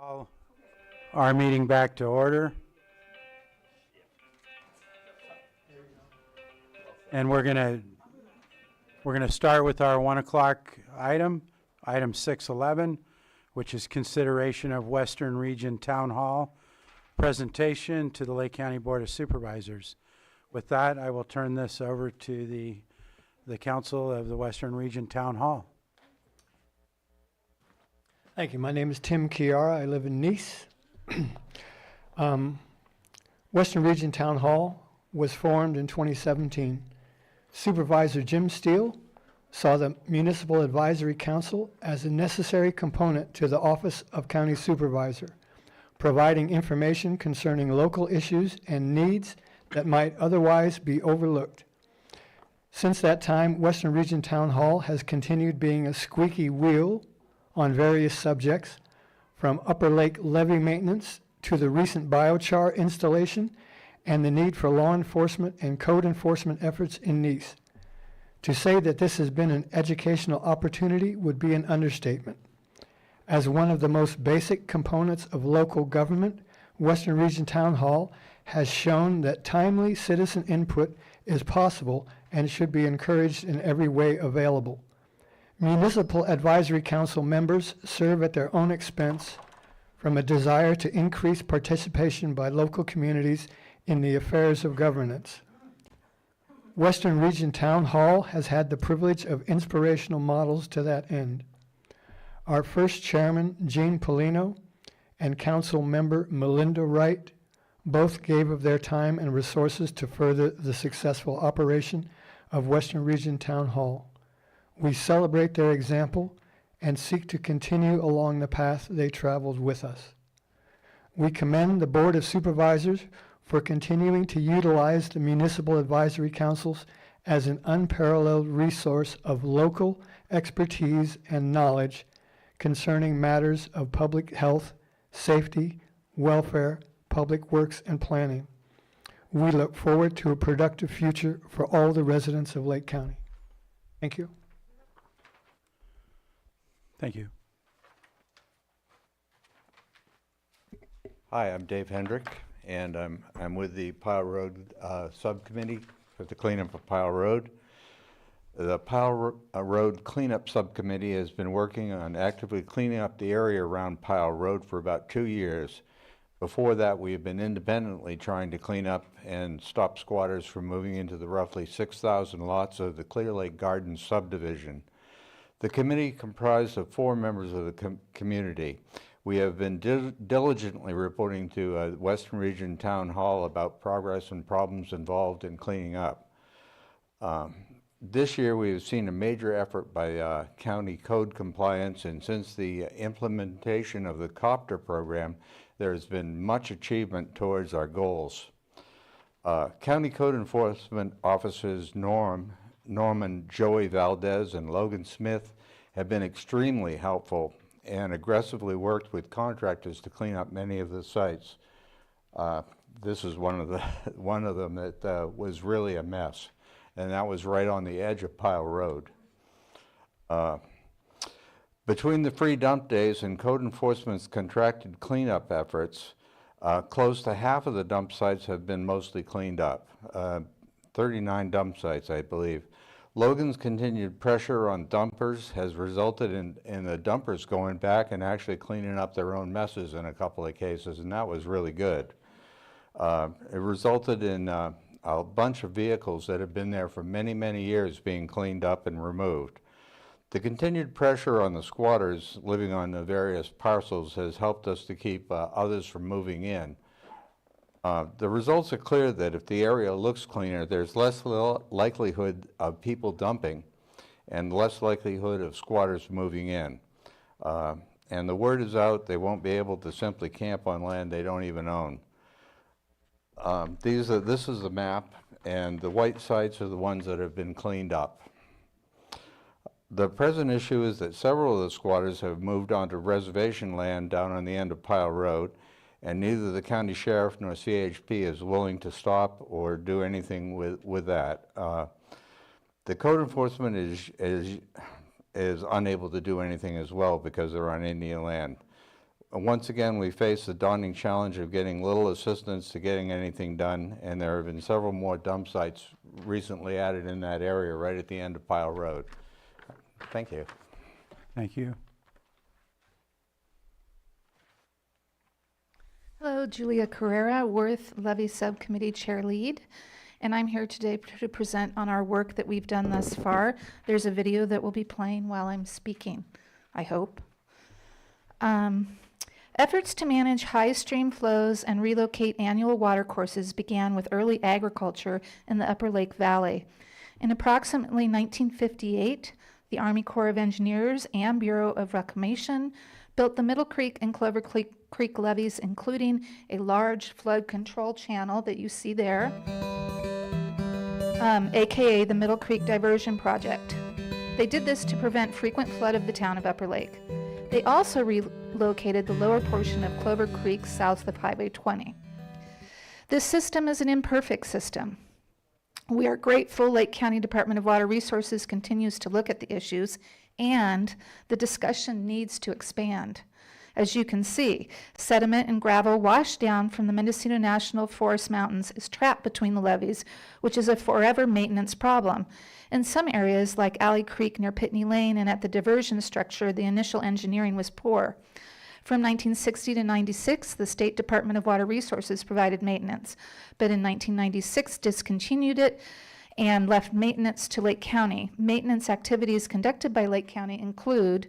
Call our meeting back to order. And we're gonna start with our 1 o'clock item 611, which is consideration of Western Region Town Hall presentation to the Lake County Board of Supervisors. With that, I will turn this over to the council of the Western Region Town Hall. Thank you. My name is Tim Chiara. I live in Nice. Western Region Town Hall was formed in 2017. Supervisor Jim Steele saw the Municipal Advisory Council as a necessary component to the Office of County Supervisor, providing information concerning local issues and needs that might otherwise be overlooked. Since that time, Western Region Town Hall has continued being a squeaky wheel on various subjects, from Upper Lake levee maintenance to the recent biochar installation and the need for law enforcement and code enforcement efforts in Nice. To say that this has been an educational opportunity would be an understatement. As one of the most basic components of local government, Western Region Town Hall has shown that timely citizen input is possible and should be encouraged in every way available. Municipal Advisory Council members serve at their own expense from a desire to increase participation by local communities in the affairs of governance. Western Region Town Hall has had the privilege of inspirational models to that end. Our first chairman, Gene Polino, and council member Melinda Wright both gave of their time and resources to further the successful operation of Western Region Town Hall. We celebrate their example and seek to continue along the path they traveled with us. We commend the Board of Supervisors for continuing to utilize the Municipal Advisory Councils as an unparalleled resource of local expertise and knowledge concerning matters of public health, safety, welfare, public works, and planning. We look forward to a productive future for all the residents of Lake County. Thank you. Thank you. Hi, I'm Dave Hendrick, and I'm with the Pile Road Subcommittee for the cleanup of Pile Road. The Pile Road Cleanup Subcommittee has been working on actively cleaning up the area around Pile Road for about 2 years. Before that, we have been independently trying to clean up and stop squatters from moving into the roughly 6,000 lots of the Clear Lake Gardens subdivision. The committee comprised of 4 members of the community. We have been diligently reporting to Western Region Town Hall about progress and problems involved in cleaning up. This year we have seen a major effort by county code compliance, and since the implementation of the copter program, there has been much achievement towards our goals. County code enforcement officers Norman Joey Valdez and Logan Smith have been extremely helpful and aggressively worked with contractors to clean up many of the sites. This is one of them that was really a mess, and that was right on the edge of Pile Road. Between the free dump days and code enforcement's contracted cleanup efforts, close to half of the dump sites have been mostly cleaned up. 39 dump sites, I believe. Logan's continued pressure on dumpers has resulted in the dumpers going back and actually cleaning up their own messes in a couple of cases, and that was really good. It resulted in a bunch of vehicles that have been there for many, many years being cleaned up and removed. The continued pressure on the squatters living on the various parcels has helped us to keep others from moving in. The results are clear that if the area looks cleaner, there's less likelihood of people dumping and less likelihood of squatters moving in. And the word is out, they won't be able to simply camp on land they don't even own. This is the map, and the white sites are the ones that have been cleaned up. The present issue is that several of the squatters have moved onto reservation land down on the end of Pile Road, and neither the county sheriff nor CHP is willing to stop or do anything with that. The code enforcement is unable to do anything as well because they're on Indian land. once again, we face the daunting challenge of getting little assistance to getting anything done, and there have been several more dump sites recently added in that area right at the end of Pile Road. Thank you. Thank you. Hello, Julia Carrera, Worth Levy Subcommittee Chair Lead, and I'm here today to present on our work that we've done thus far. There's a video that will be playing while I'm speaking, I hope. Efforts to manage high stream flows and relocate annual watercourses began with early agriculture in the Upper Lake Valley. In approximately 1958, the Army Corps of Engineers and Bureau of Reclamation built the Middle Creek and Clover Creek levees, including a large flood control channel that you see there, aka the Middle Creek Diversion Project. They did this to prevent frequent flood of the town of Upper Lake. They also relocated the lower portion of Clover Creek south of Highway 20. This system is an imperfect system. We are grateful Lake County Department of Water Resources continues to look at the issues, and the discussion needs to expand. As you can see, sediment and gravel washed down from the Mendocino National Forest mountains is trapped between the levees, which is a forever maintenance problem. In some areas, like Alley Creek near Pitney Lane and at the diversion structure, the initial engineering was poor. From 1960 to 96, the State Department of Water Resources provided maintenance, but in 1996 discontinued it and left maintenance to Lake County. Maintenance activities conducted by Lake County include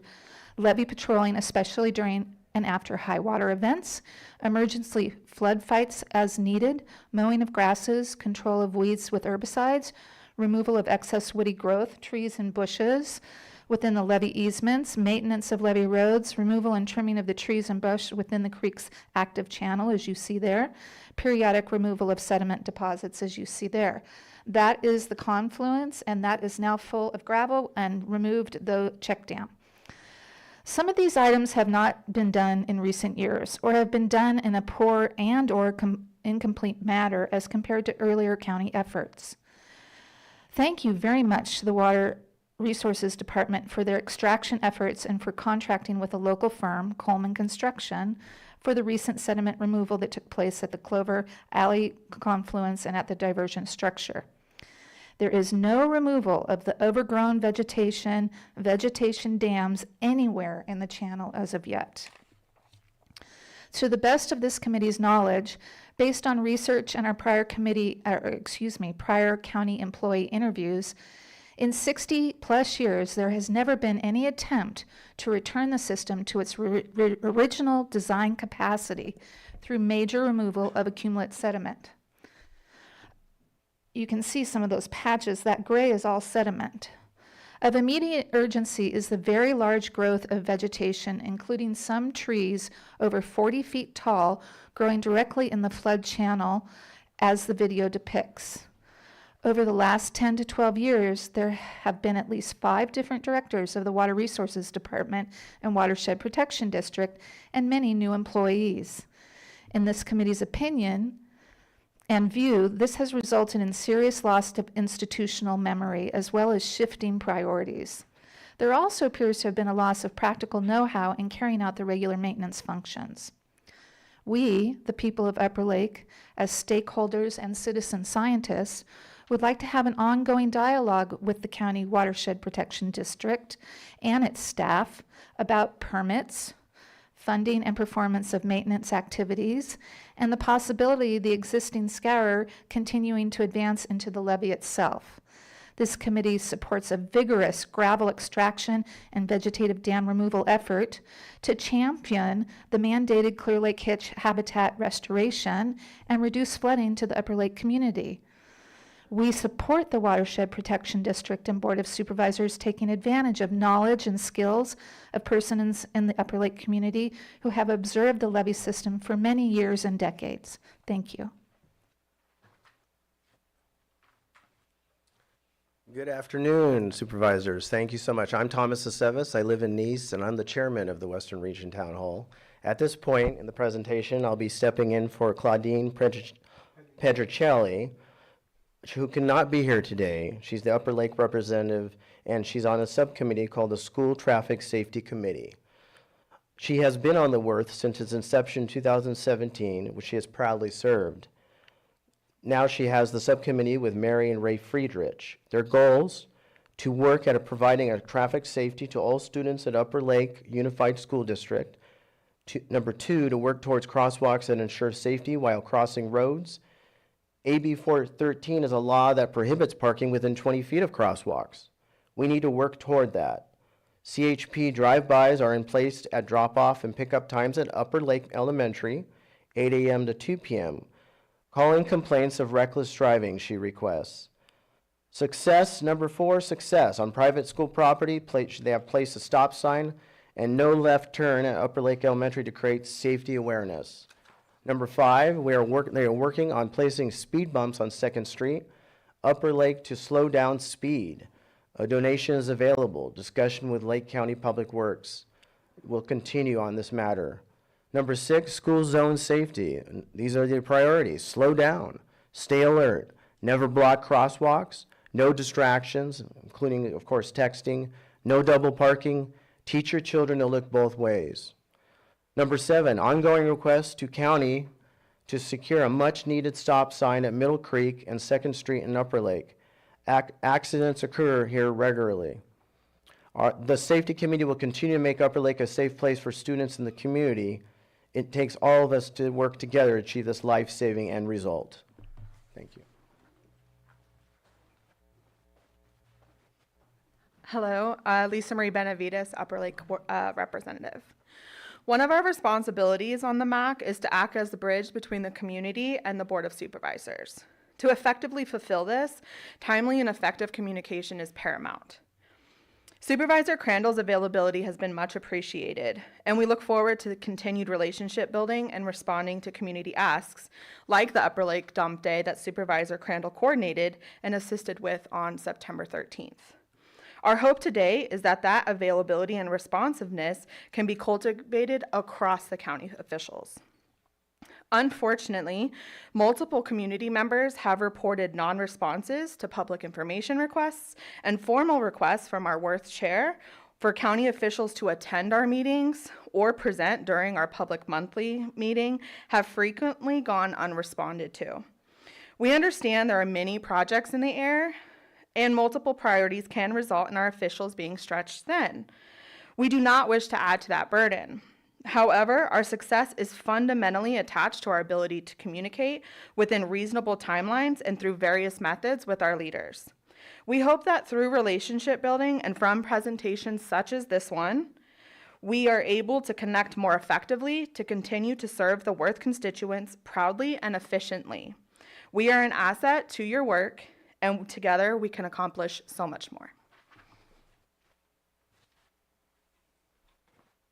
levee patrolling, especially during and after high water events, emergency flood fights as needed, mowing of grasses, control of weeds with herbicides, removal of excess woody growth, trees and bushes within the levee easements, maintenance of levee roads, removal and trimming of the trees and brush within the creek's active channel, as you see there, periodic removal of sediment deposits, as you see there. That is the confluence, and that is now full of gravel and removed the check dam. Some of these items have not been done in recent years or have been done in a poor and/or incomplete manner as compared to earlier county efforts. Thank you very much to the Water Resources Department for their extraction efforts and for contracting with a local firm, Coleman Construction, for the recent sediment removal that took place at the Clover Alley confluence and at the diversion structure. There is no removal of the overgrown vegetation dams anywhere in the channel as of yet. To the best of this committee's knowledge, based on research and our prior county employee interviews, in 60 plus years, there has never been any attempt to return the system to its original design capacity through major removal of accumulate sediment. You can see some of those patches. That gray is all sediment. Of immediate urgency is the very large growth of vegetation, including some trees over 40 feet tall growing directly in the flood channel, as the video depicts. Over the last 10 to 12 years, there have been at least 5 different directors of the Water Resources Department and Watershed Protection District, and many new employees. In this committee's opinion and view, this has resulted in serious loss of institutional memory as well as shifting priorities. There also appears to have been a loss of practical know-how in carrying out the regular maintenance functions. We, the people of Upper Lake, as stakeholders and citizen scientists, would like to have an ongoing dialogue with the County Watershed Protection District and its staff about permits, funding and performance of maintenance activities, and the possibility of the existing scour continuing to advance into the levee itself. This committee supports a vigorous gravel extraction and vegetative dam removal effort to champion the mandated Clear Lake Hitch habitat restoration and reduce flooding to the Upper Lake community. We support the Watershed Protection District and Board of Supervisors taking advantage of knowledge and skills of persons in the Upper Lake community who have observed the levee system for many years and decades. Thank you. Good afternoon, Supervisors. Thank you so much. I'm Thomas Aceves. I live in Nice, and I'm the chairman of the Western Region Town Hall. At this point in the presentation, I'll be stepping in for Claudine Pedricelli, who cannot be here today. She's the Upper Lake representative, and she's on a subcommittee called the School Traffic Safety Committee. She has been on the Worth since its inception in 2017, which she has proudly served. Now she has the subcommittee with Mary and Ray Friedrich. Their goals: to work at providing a traffic safety to all students at Upper Lake Unified School District. Number two, to work towards crosswalks that ensure safety while crossing roads. AB 413 is a law that prohibits parking within 20 feet of crosswalks. We need to work toward that. CHP drive-bys are in place at drop-off and pickup times at Upper Lake Elementary, 8 a.m. to 2 p.m. Calling complaints of reckless driving, she requests. Success, number four, success. On private school property, they have placed a stop sign and no left turn at Upper Lake Elementary to create safety awareness. Number five, they are working on placing speed bumps on 2nd Street, Upper Lake, to slow down speed. A donation is available. Discussion with Lake County Public Works will continue on this matter. Number six, school zone safety. These are the priorities. Slow down, stay alert, never block crosswalks, no distractions, including, of course, texting, no double parking, teach your children to look both ways. Number seven, ongoing requests to county to secure a much-needed stop sign at Middle Creek and 2nd Street in Upper Lake. Accidents occur here regularly. The safety committee will continue to make Upper Lake a safe place for students in the community. It takes all of us to work together to achieve this life-saving end result. Thank you. Hello, Lisa Marie Benavides, Upper Lake representative. One of our responsibilities on the MAC is to act as the bridge between the community and the Board of Supervisors. To effectively fulfill this, timely and effective communication is paramount. Supervisor Crandall's availability has been much appreciated, and we look forward to the continued relationship building and responding to community asks, like the Upper Lake Dump Day that Supervisor Crandall coordinated and assisted with on September 13th. Our hope today is that that availability and responsiveness can be cultivated across the county officials. Unfortunately, multiple community members have reported non-responses to public information requests and formal requests from our Worth chair for county officials to attend our meetings or present during our public monthly meeting have frequently gone unresponded to. We understand there are many projects in the air, and multiple priorities can result in our officials being stretched thin. We do not wish to add to that burden. However, our success is fundamentally attached to our ability to communicate within reasonable timelines and through various methods with our leaders. We hope that through relationship building and from presentations such as this one, we are able to connect more effectively to continue to serve the Worth constituents proudly and efficiently. We are an asset to your work, and together we can accomplish so much more.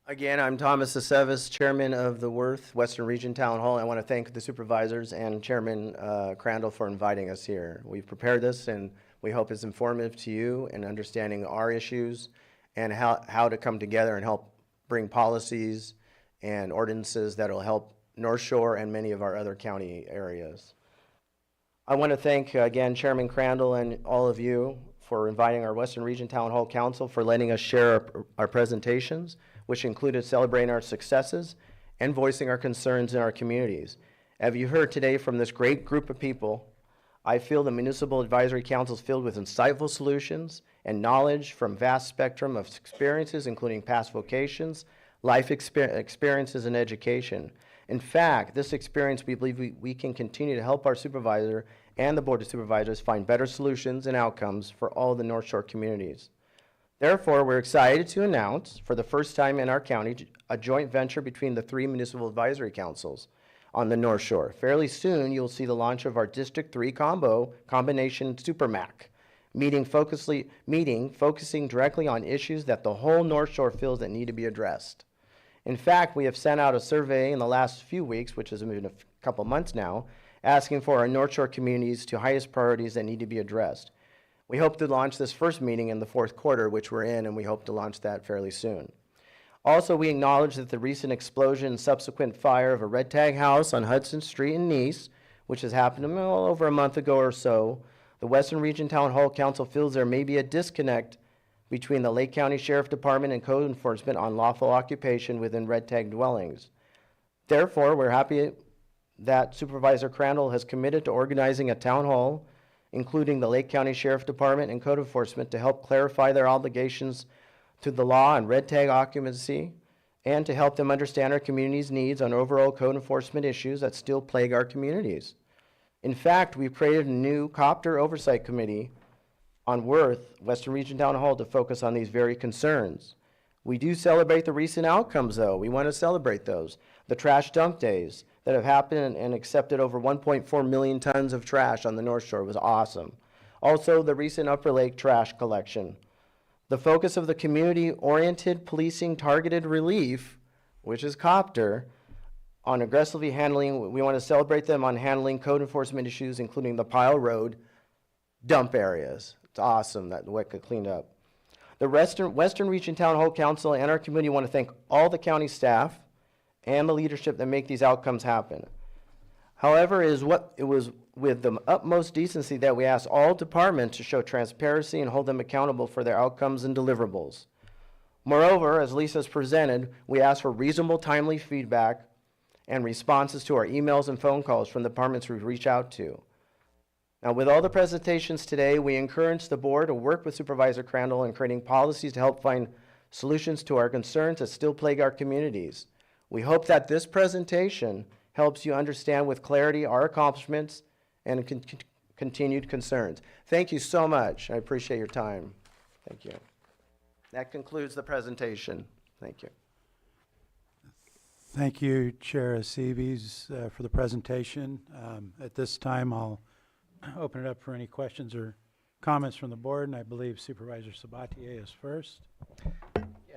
Again, I'm Thomas Aceves, Chairman of the Worth Western Region Town Hall. I want to thank the supervisors and Chairman Crandall for inviting us here. We've prepared this, and we hope it's informative to you in understanding our issues and how to come together and help bring policies and ordinances that will help North Shore and many of our other county areas. I want to thank, again, Chairman Crandall and all of you for inviting our Western Region Town Hall Council for letting us share our presentations, which included celebrating our successes and voicing our concerns in our communities. As you heard today from this great group of people, I feel the Municipal Advisory Council is filled with insightful solutions and knowledge from vast spectrum of experiences, including past vocations, life experiences, and education. In fact, this experience, we believe we can continue to help our supervisor and the Board of Supervisors find better solutions and outcomes for all the North Shore communities. Therefore, we're excited to announce, for the first time in our county, a joint venture between the 3 municipal advisory councils on the North Shore. Fairly soon, you'll see the launch of our District 3 combination Super MAC, meeting focusing directly on issues that the whole North Shore feels that need to be addressed. In fact, we have sent out a survey in the last few weeks, which has been a couple months now, asking for our North Shore communities to highest priorities that need to be addressed. We hope to launch this first meeting in the 4th quarter, which we're in, and we hope to launch that fairly soon. Also, we acknowledge that the recent explosion and subsequent fire of a red tag house on Hudson Street in Nice, which has happened over a month ago or so, the Western Region Town Hall Council feels there may be a disconnect between the Lake County Sheriff Department and code enforcement on lawful occupation within red tag dwellings. Therefore, we're happy that Supervisor Crandall has committed to organizing a town hall, including the Lake County Sheriff Department and code enforcement, to help clarify their obligations to the law on red tag occupancy and to help them understand our community's needs on overall code enforcement issues that still plague our communities. In fact, we've created a new copter oversight committee on Worth, Western Region Town Hall, to focus on these very concerns. We do celebrate the recent outcomes, though. We want to celebrate those. The trash dump days that have happened and accepted over 1.4 million tons of trash on the North Shore was awesome. Also, the recent Upper Lake trash collection. The focus of the community-oriented policing targeted relief, which is COPTER, on aggressively handling, we want to celebrate them on handling code enforcement issues, including the Pile Road dump areas. It's awesome that WEC got cleaned up. The Western Region Town Hall Council and our community want to thank all the county staff and the leadership that make these outcomes happen. However, it was with the utmost decency that we ask all departments to show transparency and hold them accountable for their outcomes and deliverables. Moreover, as Lisa's presented, we ask for reasonable, timely feedback and responses to our emails and phone calls from the departments we reach out to. Now, with all the presentations today, we encourage the board to work with Supervisor Crandall in creating policies to help find solutions to our concerns that still plague our communities. We hope that this presentation helps you understand with clarity our accomplishments and continued concerns. Thank you so much. I appreciate your time. Thank you. That concludes the presentation. Thank you. Thank you, Chair Aceves, for the presentation. At this time, I'll open it up for any questions or comments from the board, and I believe Supervisor Sabatier is first.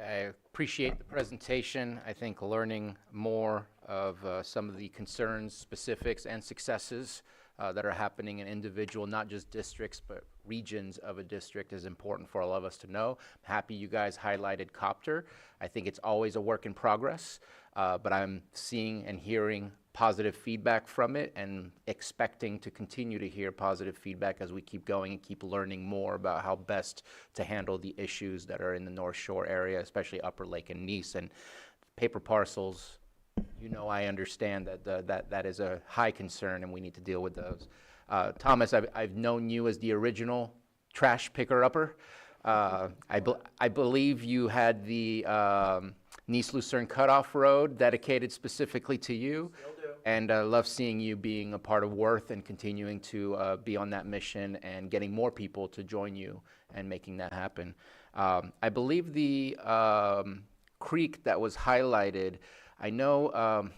I appreciate the presentation. I think learning more of some of the concerns, specifics, and successes that are happening in individual, not just districts, but regions of a district is important for all of us to know. I'm happy you guys highlighted COPTER. I think it's always a work in progress, but I'm seeing and hearing positive feedback from it and expecting to continue to hear positive feedback as we keep going and keep learning more about how best to handle the issues that are in the North Shore area, especially Upper Lake and Nice. And paper parcels, you know, I understand that that is a high concern and we need to deal with those. Thomas, I've known you as the original trash picker-upper. I believe you had the Nice Lucerne Cutoff Road dedicated specifically to you. Still do. And I love seeing you being a part of Worth and continuing to be on that mission and getting more people to join you and making that happen. I believe the creek that was highlighted, I know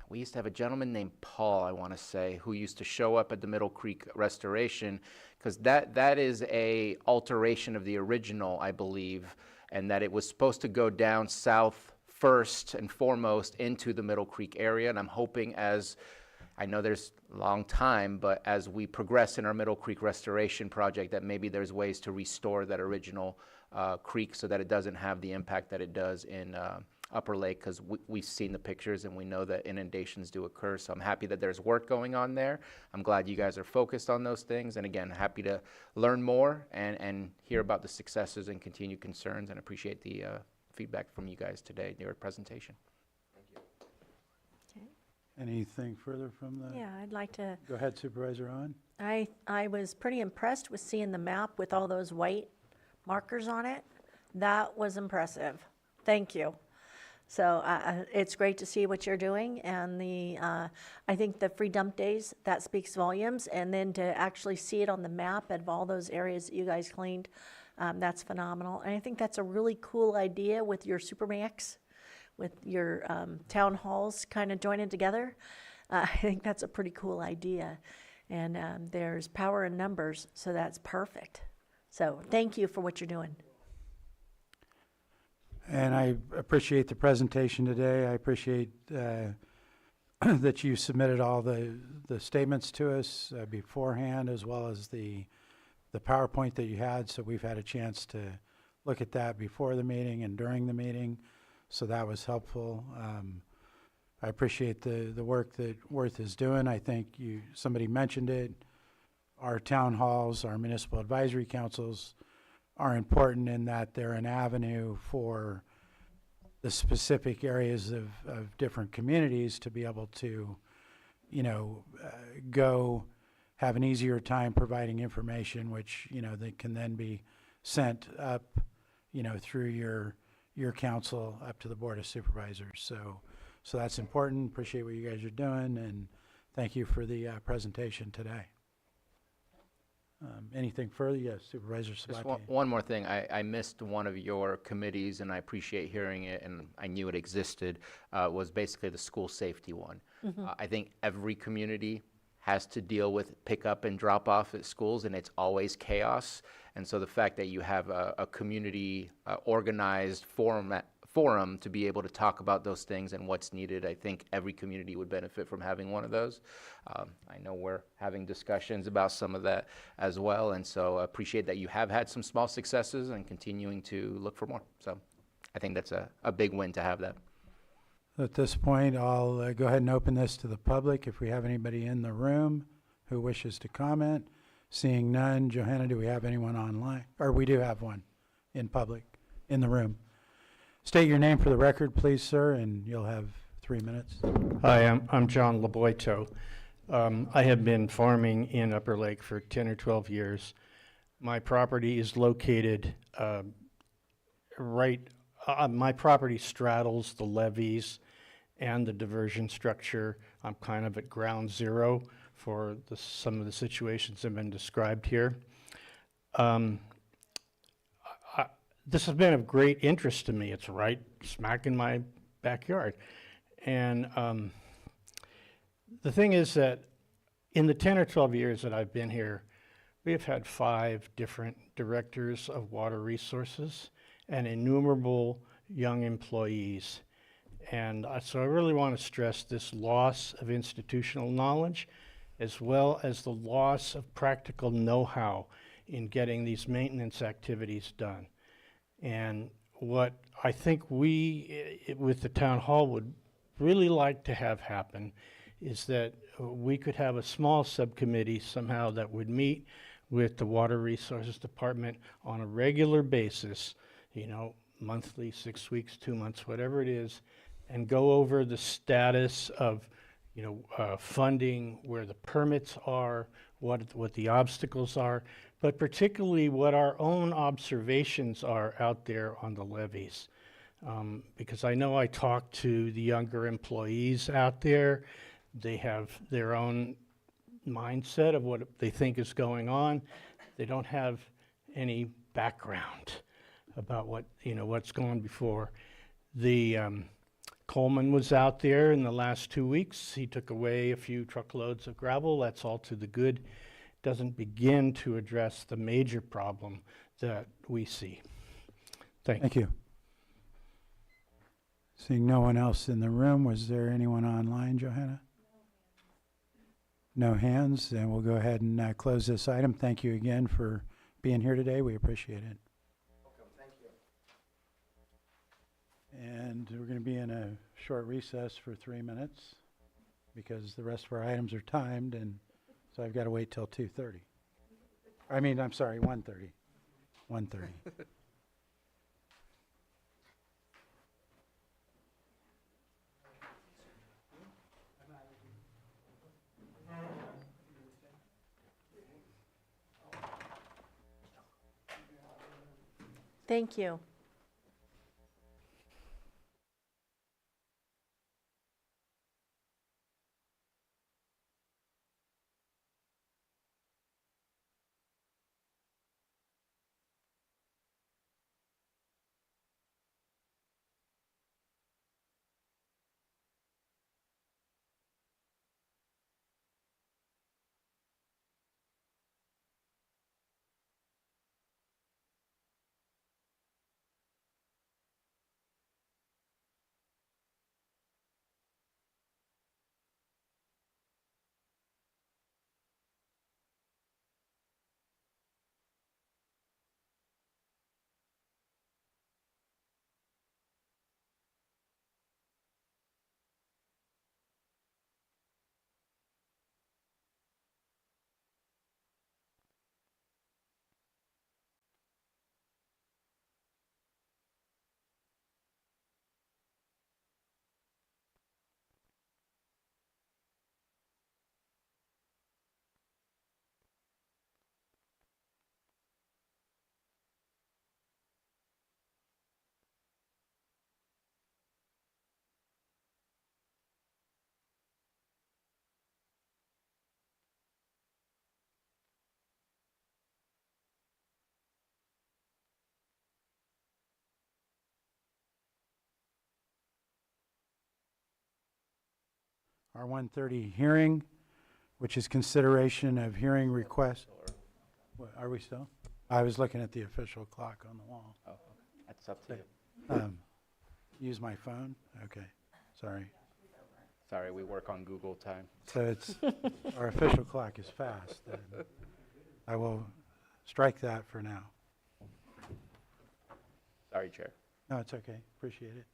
we used to have a gentleman named Paul, I want to say, who used to show up at the Middle Creek restoration, because that is a alteration of the original, I believe, and that it was supposed to go down south first and foremost into the Middle Creek area. And I'm hoping, as I know there's a long time, but as we progress in our Middle Creek restoration project, that maybe there's ways to restore that original creek so that it doesn't have the impact that it does in Upper Lake, because we've seen the pictures and we know that inundations do occur. So I'm happy that there's work going on there. I'm glad you guys are focused on those things. And again, happy to learn more and hear about the successes and continued concerns, and appreciate the feedback from you guys today in your presentation. Okay. Anything further from the? Yeah, I'd like to, Go ahead, Supervisor Owen. I was pretty impressed with seeing the map with all those white markers on it. That was impressive. Thank you. So it's great to see what you're doing, and I think the free dump days, that speaks volumes, and then to actually see it on the map of all those areas that you guys cleaned, that's phenomenal. And I think that's a really cool idea with your Supermax, with your town halls kind of joining together. I think that's a pretty cool idea, and there's power in numbers, so that's perfect. So thank you for what you're doing. And I appreciate the presentation today. I appreciate that you submitted all the statements to us beforehand, as well as the PowerPoint that you had. So we've had a chance to look at that before the meeting and during the meeting. So that was helpful. I appreciate the work that Worth is doing. I think somebody mentioned it. Our town halls, our municipal advisory councils are important in that they're an avenue for the specific areas of different communities to be able to, go have an easier time providing information, which, they can then be sent up, through your council up to the Board of Supervisors. So that's important. Appreciate what you guys are doing, and thank you for the presentation today. Anything further? Yes, Supervisor Just Sabatier. one more thing. I missed one of your committees, and I appreciate hearing it, and I knew it existed, was basically the school safety one. I think every community has to deal with pick up and drop off at schools, and it's always chaos. And so the fact that you have a community organized forum to be able to talk about those things and what's needed, I think every community would benefit from having one of those. I know we're having discussions about some of that as well, and so I appreciate that you have had some small successes and continuing to look for more. So I think that's a big win to have that. At this point, I'll go ahead and open this to the public. If we have anybody in the room who wishes to comment. Seeing none, Johanna, do we have anyone online? Or we do have one in public, in the room. State your name for the record, please, sir, and you'll have 3 minutes. Hi, I'm John Laboito. I have been farming in Upper Lake for 10 or 12 years. My property is located my property straddles the levees and the diversion structure. I'm kind of at ground zero for some of the situations that have been described here. This has been of great interest to me. It's right smack in my backyard. And the thing is that in the 10 or 12 years that I've been here, we have had 5 different directors of water resources and innumerable young employees. And so I really want to stress this loss of institutional knowledge, as well as the loss of practical know-how in getting these maintenance activities done. And what I think we, with the town hall, would really like to have happen is that we could have a small subcommittee somehow that would meet with the Water Resources Department on a regular basis, monthly, 6 weeks, 2 months, whatever it is, and go over the status of, funding, where the permits are, what the obstacles are, but particularly what our own observations are out there on the levees. Because I know I talk to the younger employees out there. They have their own mindset of what they think is going on. They don't have any background about what's gone before. The Coleman was out there in the last 2 weeks. He took away a few truckloads of gravel. That's all to the good. Doesn't begin to address the major problem that we see. Thank you. Seeing no one else in the room, was there anyone online, Johanna? No hands, then we'll go ahead and close this item. Thank you again for being here today. We appreciate it. Welcome, thank you. And we're going to be in a short recess for 3 minutes because the rest of our items are timed, and so I've got to wait till 2:30. I'm sorry, 1:30. 1:30. Thank you. our 1:30 hearing, which is consideration of hearing request. Are we still? I was looking at the official clock on the wall. Oh, that's up to you. Use my phone? Okay, sorry. Sorry, we work on Google time. So it's, our official clock is fast. Then I will strike that for now. Sorry, Chair. No, it's okay. Appreciate it.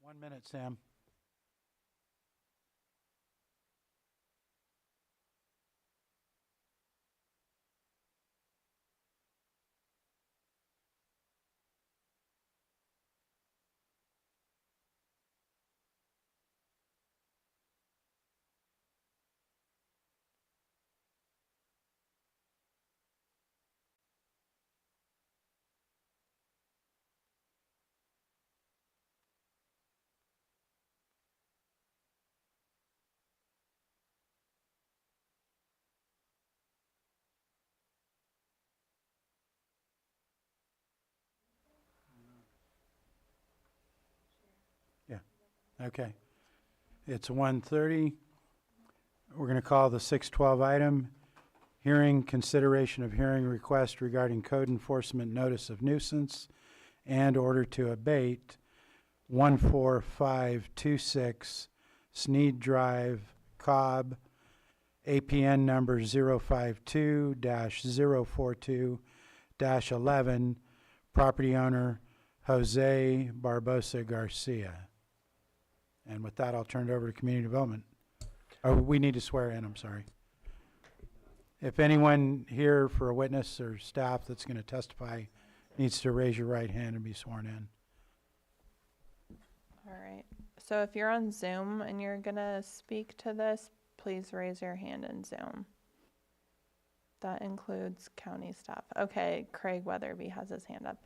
One minute, Sam. Yeah, okay. It's 1:30. We're going to call the 612 item, hearing consideration of hearing request regarding code enforcement notice of nuisance and order to abate 14526 Sneed Drive, Cobb, APN number 052-042-11, property owner Jose Barbosa Garcia. And with that, I'll turn it over to community development. Oh, we need to swear in, I'm sorry. If anyone here for a witness or staff that's going to testify needs to raise your right hand and be sworn in. All right. So if you're on Zoom and you're going to speak to this, please raise your hand in Zoom. That includes county staff. Okay, Craig Weatherby has his hand up.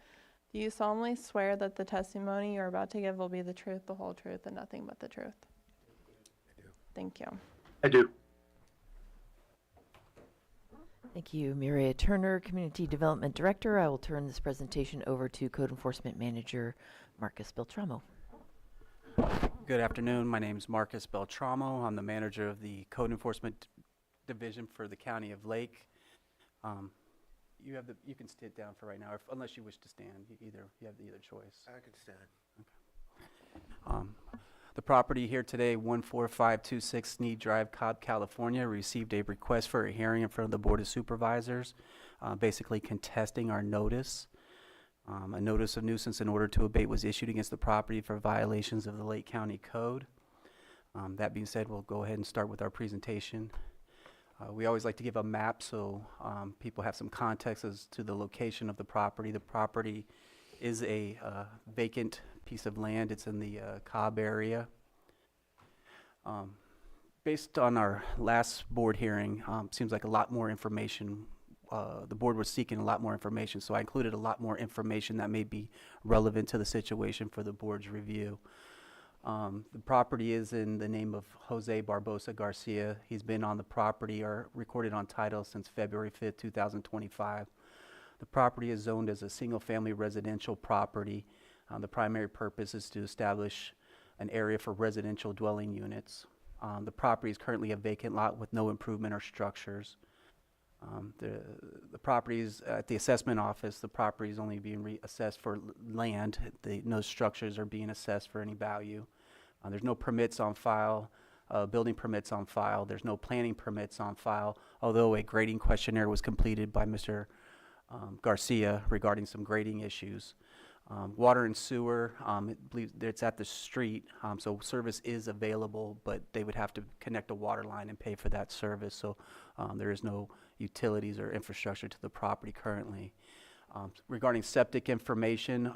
Do you solemnly swear that the testimony you're about to give will be the truth, the whole truth, and nothing but the truth? I do. Thank you. I do. Thank you, Mireya Turner, Community Development Director. I will turn this presentation over to Code Enforcement Manager Marcus Beltramo. Good afternoon. My name is Marcus Beltramo. I'm the manager of the Code Enforcement Division for the County of Lake. You can sit down for right now, unless you wish to stand. You have either choice. I can stand. The property here today, 14526 Sneed Drive, Cobb, California, received a request for a hearing in front of the Board of Supervisors, basically contesting our notice. A notice of nuisance in order to abate was issued against the property for violations of the Lake County Code. That being said, we'll go ahead and start with our presentation. We always like to give a map so people have some context as to the location of the property. The property is a vacant piece of land. It's in the Cobb area. Based on our last board hearing, seems like a lot more information. The board was seeking a lot more information, so I included a lot more information that may be relevant to the situation for the board's review. The property is in the name of Jose Barbosa Garcia. He's been on the property or recorded on title since February 5th, 2025. The property is zoned as a single-family residential property. The primary purpose is to establish an area for residential dwelling units. The property is currently a vacant lot with no improvement or structures. The property is at the assessment office. The property is only being reassessed for land. No structures are being assessed for any value. There's no permits on file, building permits on file. There's no planning permits on file, although a grading questionnaire was completed by Mr. Garcia regarding some grading issues. Water and sewer, it believes that it's at the street, so service is available, but they would have to connect a water line and pay for that service. So there is no utilities or infrastructure to the property currently. Regarding septic information,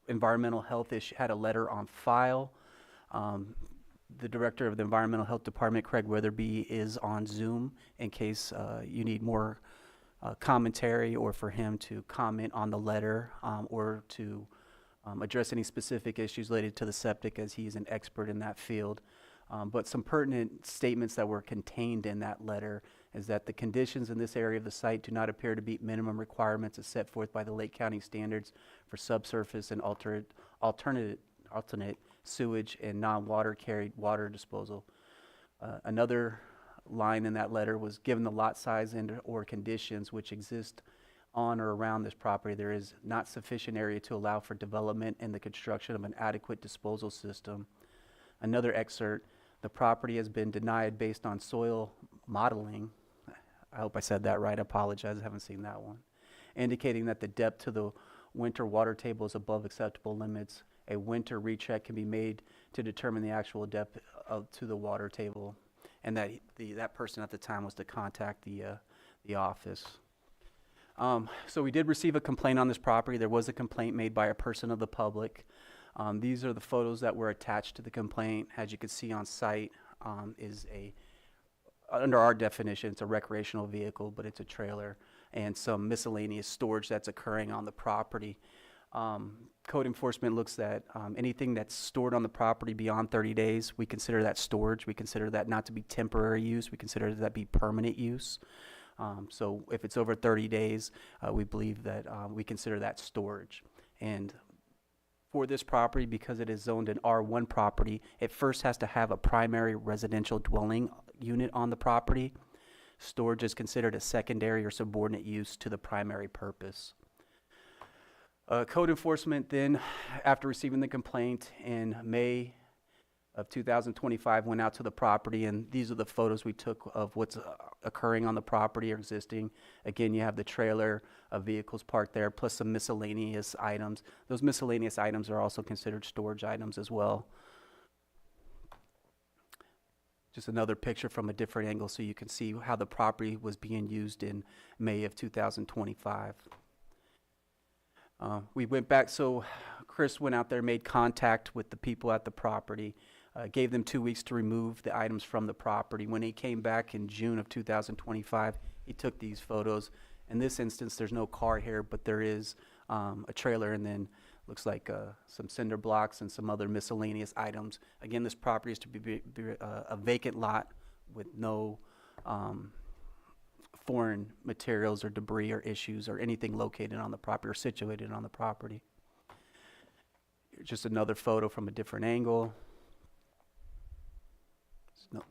environmental health had a letter on file. The director of the Environmental Health Department, Craig Weatherby, is on Zoom in case you need more commentary or for him to comment on the letter or to address any specific issues related to the septic, as he's an expert in that field. But some pertinent statements that were contained in that letter is that the conditions in this area of the site do not appear to meet minimum requirements as set forth by the Lake County standards for subsurface and alternate sewage and non-water carried water disposal. Another line in that letter was, given the lot size and or conditions which exist on or around this property, there is not sufficient area to allow for development and the construction of an adequate disposal system. Another excerpt, the property has been denied based on soil modeling. I hope I said that right. I apologize. I haven't seen that one. Indicating that the depth to the winter water table is above acceptable limits. A winter recheck can be made to determine the actual depth to the water table, and that that person at the time was to contact the office. So we did receive a complaint on this property. There was a complaint made by a person of the public. These are the photos that were attached to the complaint. As you can see on site, is under our definition, it's a recreational vehicle, but it's a trailer, and some miscellaneous storage that's occurring on the property. Code enforcement looks at anything that's stored on the property beyond 30 days. We consider that storage. We consider that not to be temporary use. We consider that be permanent use. So if it's over 30 days, we believe that we consider that storage. And for this property, because it is zoned an R1 property, it first has to have a primary residential dwelling unit on the property. Storage is considered a secondary or subordinate use to the primary purpose. Code enforcement then, after receiving the complaint in May of 2025, went out to the property, and these are the photos we took of what's occurring on the property or existing. Again, you have the trailer of vehicles parked there, plus some miscellaneous items. Those miscellaneous items are also considered storage items as well. Just another picture from a different angle so you can see how the property was being used in May of 2025. We went back, so Chris went out there, made contact with the people at the property, gave them 2 weeks to remove the items from the property. When he came back in June of 2025, he took these photos. In this instance, there's no car here, but there is a trailer, and then looks like some cinder blocks and some other miscellaneous items. Again, this property is to be a vacant lot with no foreign materials or debris or issues or anything located on the property or situated on the property. Here's just another photo from a different angle. No.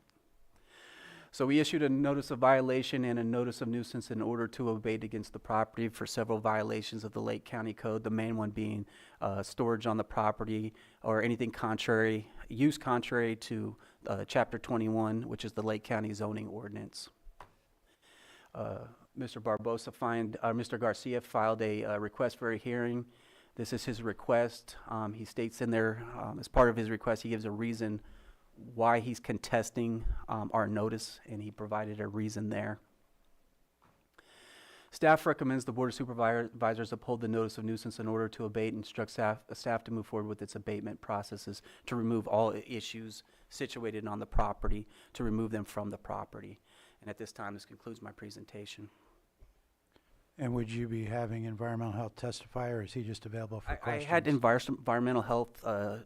So we issued a notice of violation and a notice of nuisance in order to abate against the property for several violations of the Lake County Code, the main one being storage on the property or anything contrary, use contrary to Chapter 21, which is the Lake County zoning ordinance. Mr. Garcia filed a request for a hearing. This is his request. He states in there, as part of his request, he gives a reason why he's contesting our notice, and he provided a reason there. Staff recommends the Board of Supervisors uphold the notice of nuisance in order to abate and instruct staff to move forward with its abatement processes to remove all issues situated on the property, to remove them from the property. And at this time, this concludes my presentation. And would you be having environmental health testify, or is he just available for I questions? had environmental health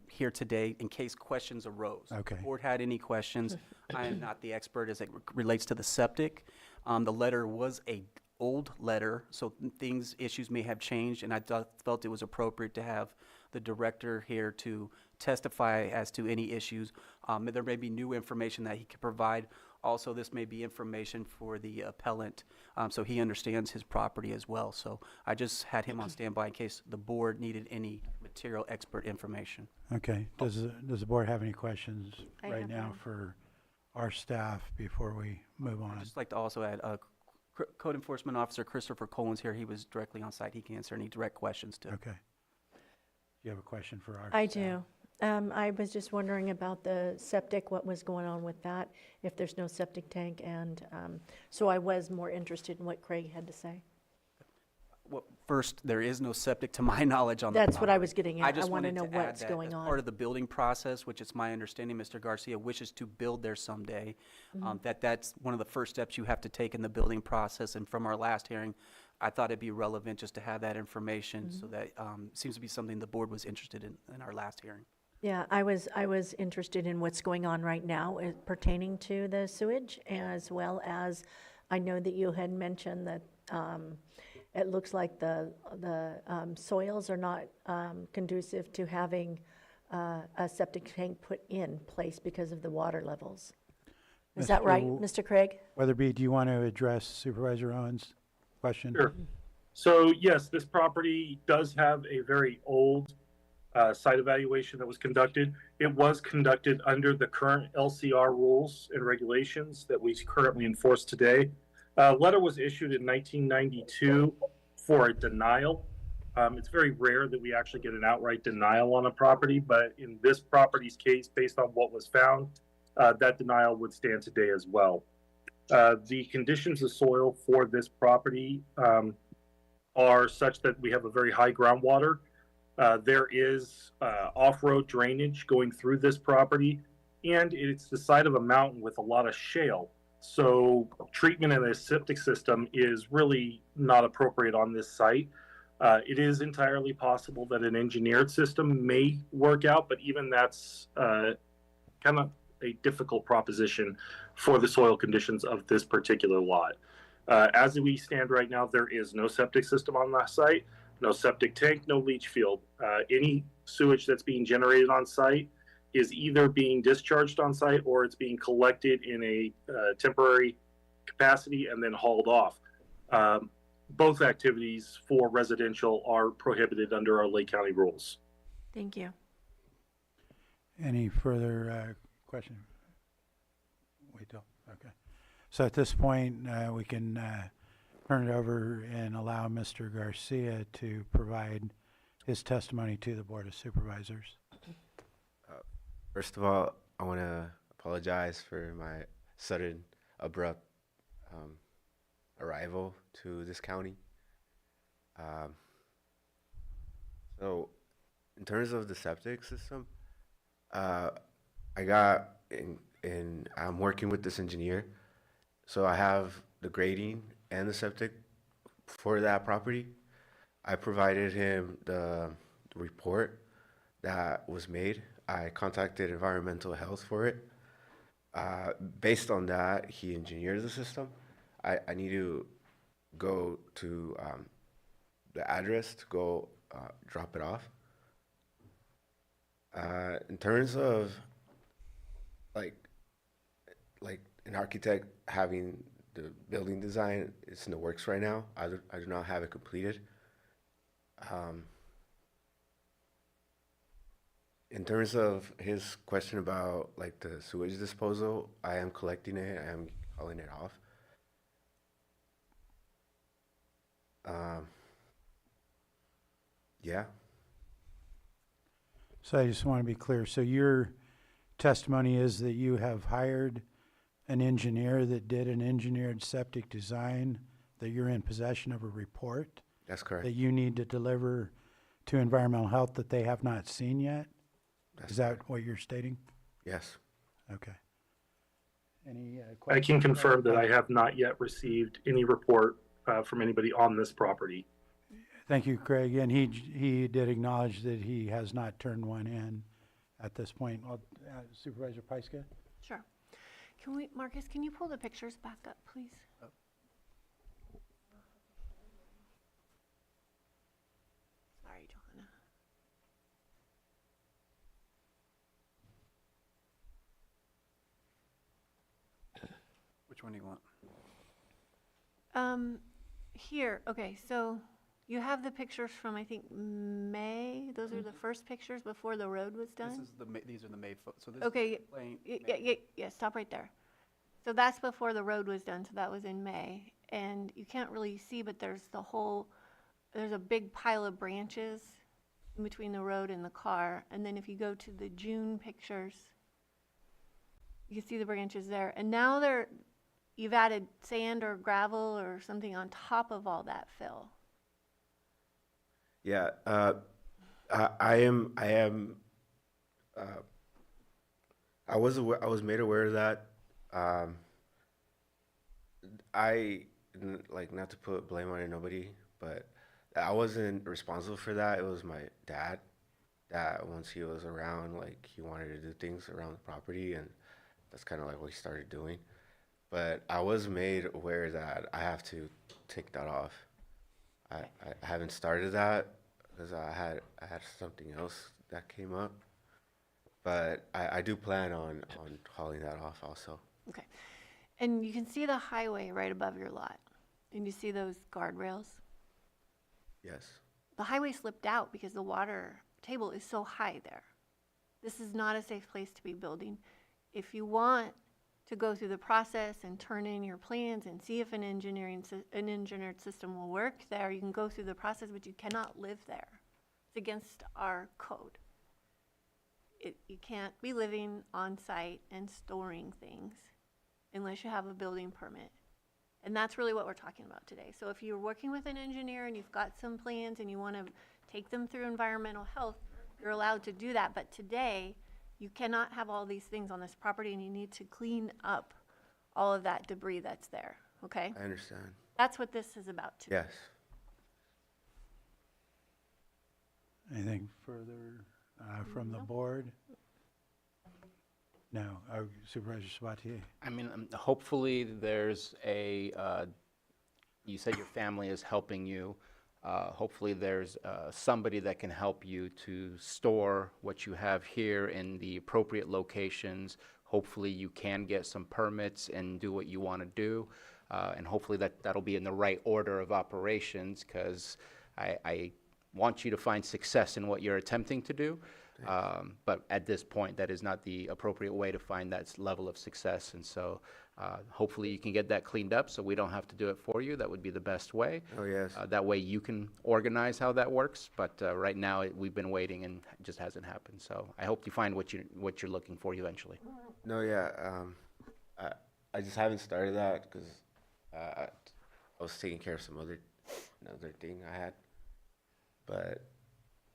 here today in case questions arose. Okay. If the board had any questions, I am not the expert as it relates to the septic. The letter was a old letter, so issues may have changed, and I felt it was appropriate to have the director here to testify as to any issues. There may be new information that he could provide. Also, this may be information for the appellant, so he understands his property as well. So I just had him on standby in case the board needed any material expert information. Okay. Does the board have any questions I right have now none. for our staff before we move on? I'd just like to also add, Code Enforcement Officer Christopher Colin's here. He was directly on site. He can answer any direct questions too. Okay. you have a question for our I staff? do. I was just wondering about the septic, what was going on with that, if there's no septic tank, and so I was more interested in what Craig had to say. Well, first, there is no septic to my knowledge on the That's what I property. was getting I at. I just want to wanted know to add what's that going as on. part of the building process, which it's my understanding Mr. Garcia wishes to build there someday, Mm-hmm. that's one of the first steps you have to take in the building process. And from our last hearing, I thought it'd be relevant just to have that information, Mm-hmm. so that seems to be something the board was interested in our last hearing. Yeah, I was interested in what's going on right now pertaining to the sewage, as well as, I know that you had mentioned that it looks like the soils are not conducive to having a septic tank put in place because of the water levels. Is that Mr. right, Wu- Mr. Craig? Weatherby, do you want to address Supervisor Owens' question? Sure. So yes, this property does have a very old site evaluation that was conducted. It was conducted under the current LCR rules and regulations that we currently enforce today. A letter was issued in 1992 for a denial. It's very rare that we actually get an outright denial on a property, but in this property's case, based on what was found, that denial would stand today as well. The conditions of soil for this property are such that we have a very high groundwater. There is off-road drainage going through this property, and it's the side of a mountain with a lot of shale. So treatment in a septic system is really not appropriate on this site. It is entirely possible that an engineered system may work out, but even that's kind of a difficult proposition for the soil conditions of this particular lot. As we stand right now, there is no septic system on that site, no septic tank, no leach field. Any sewage that's being generated on site is either being discharged on site or it's being collected in a temporary capacity and then hauled off. Both activities for residential are prohibited under our Lake County rules. Thank you. Any further question? Wait till, okay. So at this point, we can turn it over and allow Mr. Garcia to provide his testimony to the Board of Supervisors. First of all, I want to apologize for my sudden, abrupt arrival to this county. So, in terms of the septic system, I got I'm working with this engineer, so I have the grading and the septic for that property. I provided him the report that was made. I contacted environmental health for it. Based on that, he engineered the system. I need to go to the address to go drop it off. In terms of like an architect having the building design, it's in the works right now. I do not have it completed. In terms of his question about like the sewage disposal, I am collecting it. I am hauling it off. Yeah. So I just want to be clear. So your testimony is that you have hired an engineer that did an engineered septic design, that you're in possession of a report That's correct. that you need to deliver to environmental health that they have not seen yet? That's Is that correct. what you're stating? Yes. Okay. Any I questions? can confirm that I have not yet received any report from anybody on this property. Thank you, Craig. And he did acknowledge that he has not turned one in at this point. Supervisor Pyska? Sure. Marcus, can you pull the pictures back up, please? Sorry, Johanna. Which one do you want? Here, okay, so you have the pictures from, I think, May. Those are the first pictures before the road was done? These are the May so this Okay, is plain yeah, stop right there. So that's before the road was done, so that was in May. And you can't really see, but there's a big pile of branches in between the road and the car. And then if you go to the June pictures, you can see the branches there. And now you've added sand or gravel or something on top of all that fill. Yeah, I was made aware of that. Like, not to put blame on nobody, but I wasn't responsible for that. It was my dad that once he was around, like, he wanted to do things around the property, and that's kind of like what he started doing. But I was made aware that I have to take that off. I haven't started that because I had something else that came up, but I do plan on hauling that off also. Okay. And you can see the highway right above your lot. And you see those guardrails? Yes. The highway slipped out because the water table is so high there. This is not a safe place to be building. If you want to go through the process and turn in your plans and see if an engineered system will work there, you can go through the process, but you cannot live there. It's against our code. You can't be living on site and storing things unless you have a building permit. And that's really what we're talking about today. So if you're working with an engineer and you've got some plans and you want to take them through environmental health, you're allowed to do that. But today, you cannot have all these things on this property, and you need to clean up all of that debris that's there, okay? I understand. That's what this is about today. Yes. Anything further from the board? No. Supervisor Sabatier? I mean, hopefully there's you said your family is helping you. Hopefully there's somebody that can help you to store what you have here in the appropriate locations. Hopefully you can get some permits and do what you want to do. And hopefully that'll be in the right order of operations, because I want you to find success in what you're attempting to do. But at this point, that is not the appropriate way to find that level of success. And so hopefully you can get that cleaned up so we don't have to do it for you. That would be the best way. Oh, yes. That way you can organize how that works. But right now we've been waiting and it just hasn't happened. So I hope you find what you're looking for eventually. No, yeah. I just haven't started that because I was taking care of another thing I had. But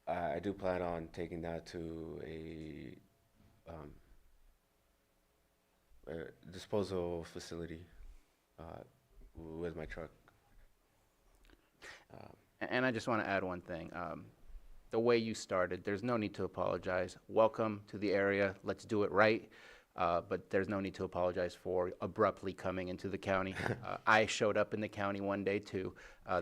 I do plan on taking that to a disposal facility with my truck. And I just want to add one thing. The way you started, there's no need to apologize. Welcome to the area. Let's do it right. But there's no need to apologize for abruptly coming into the county. I showed up in the county one day too.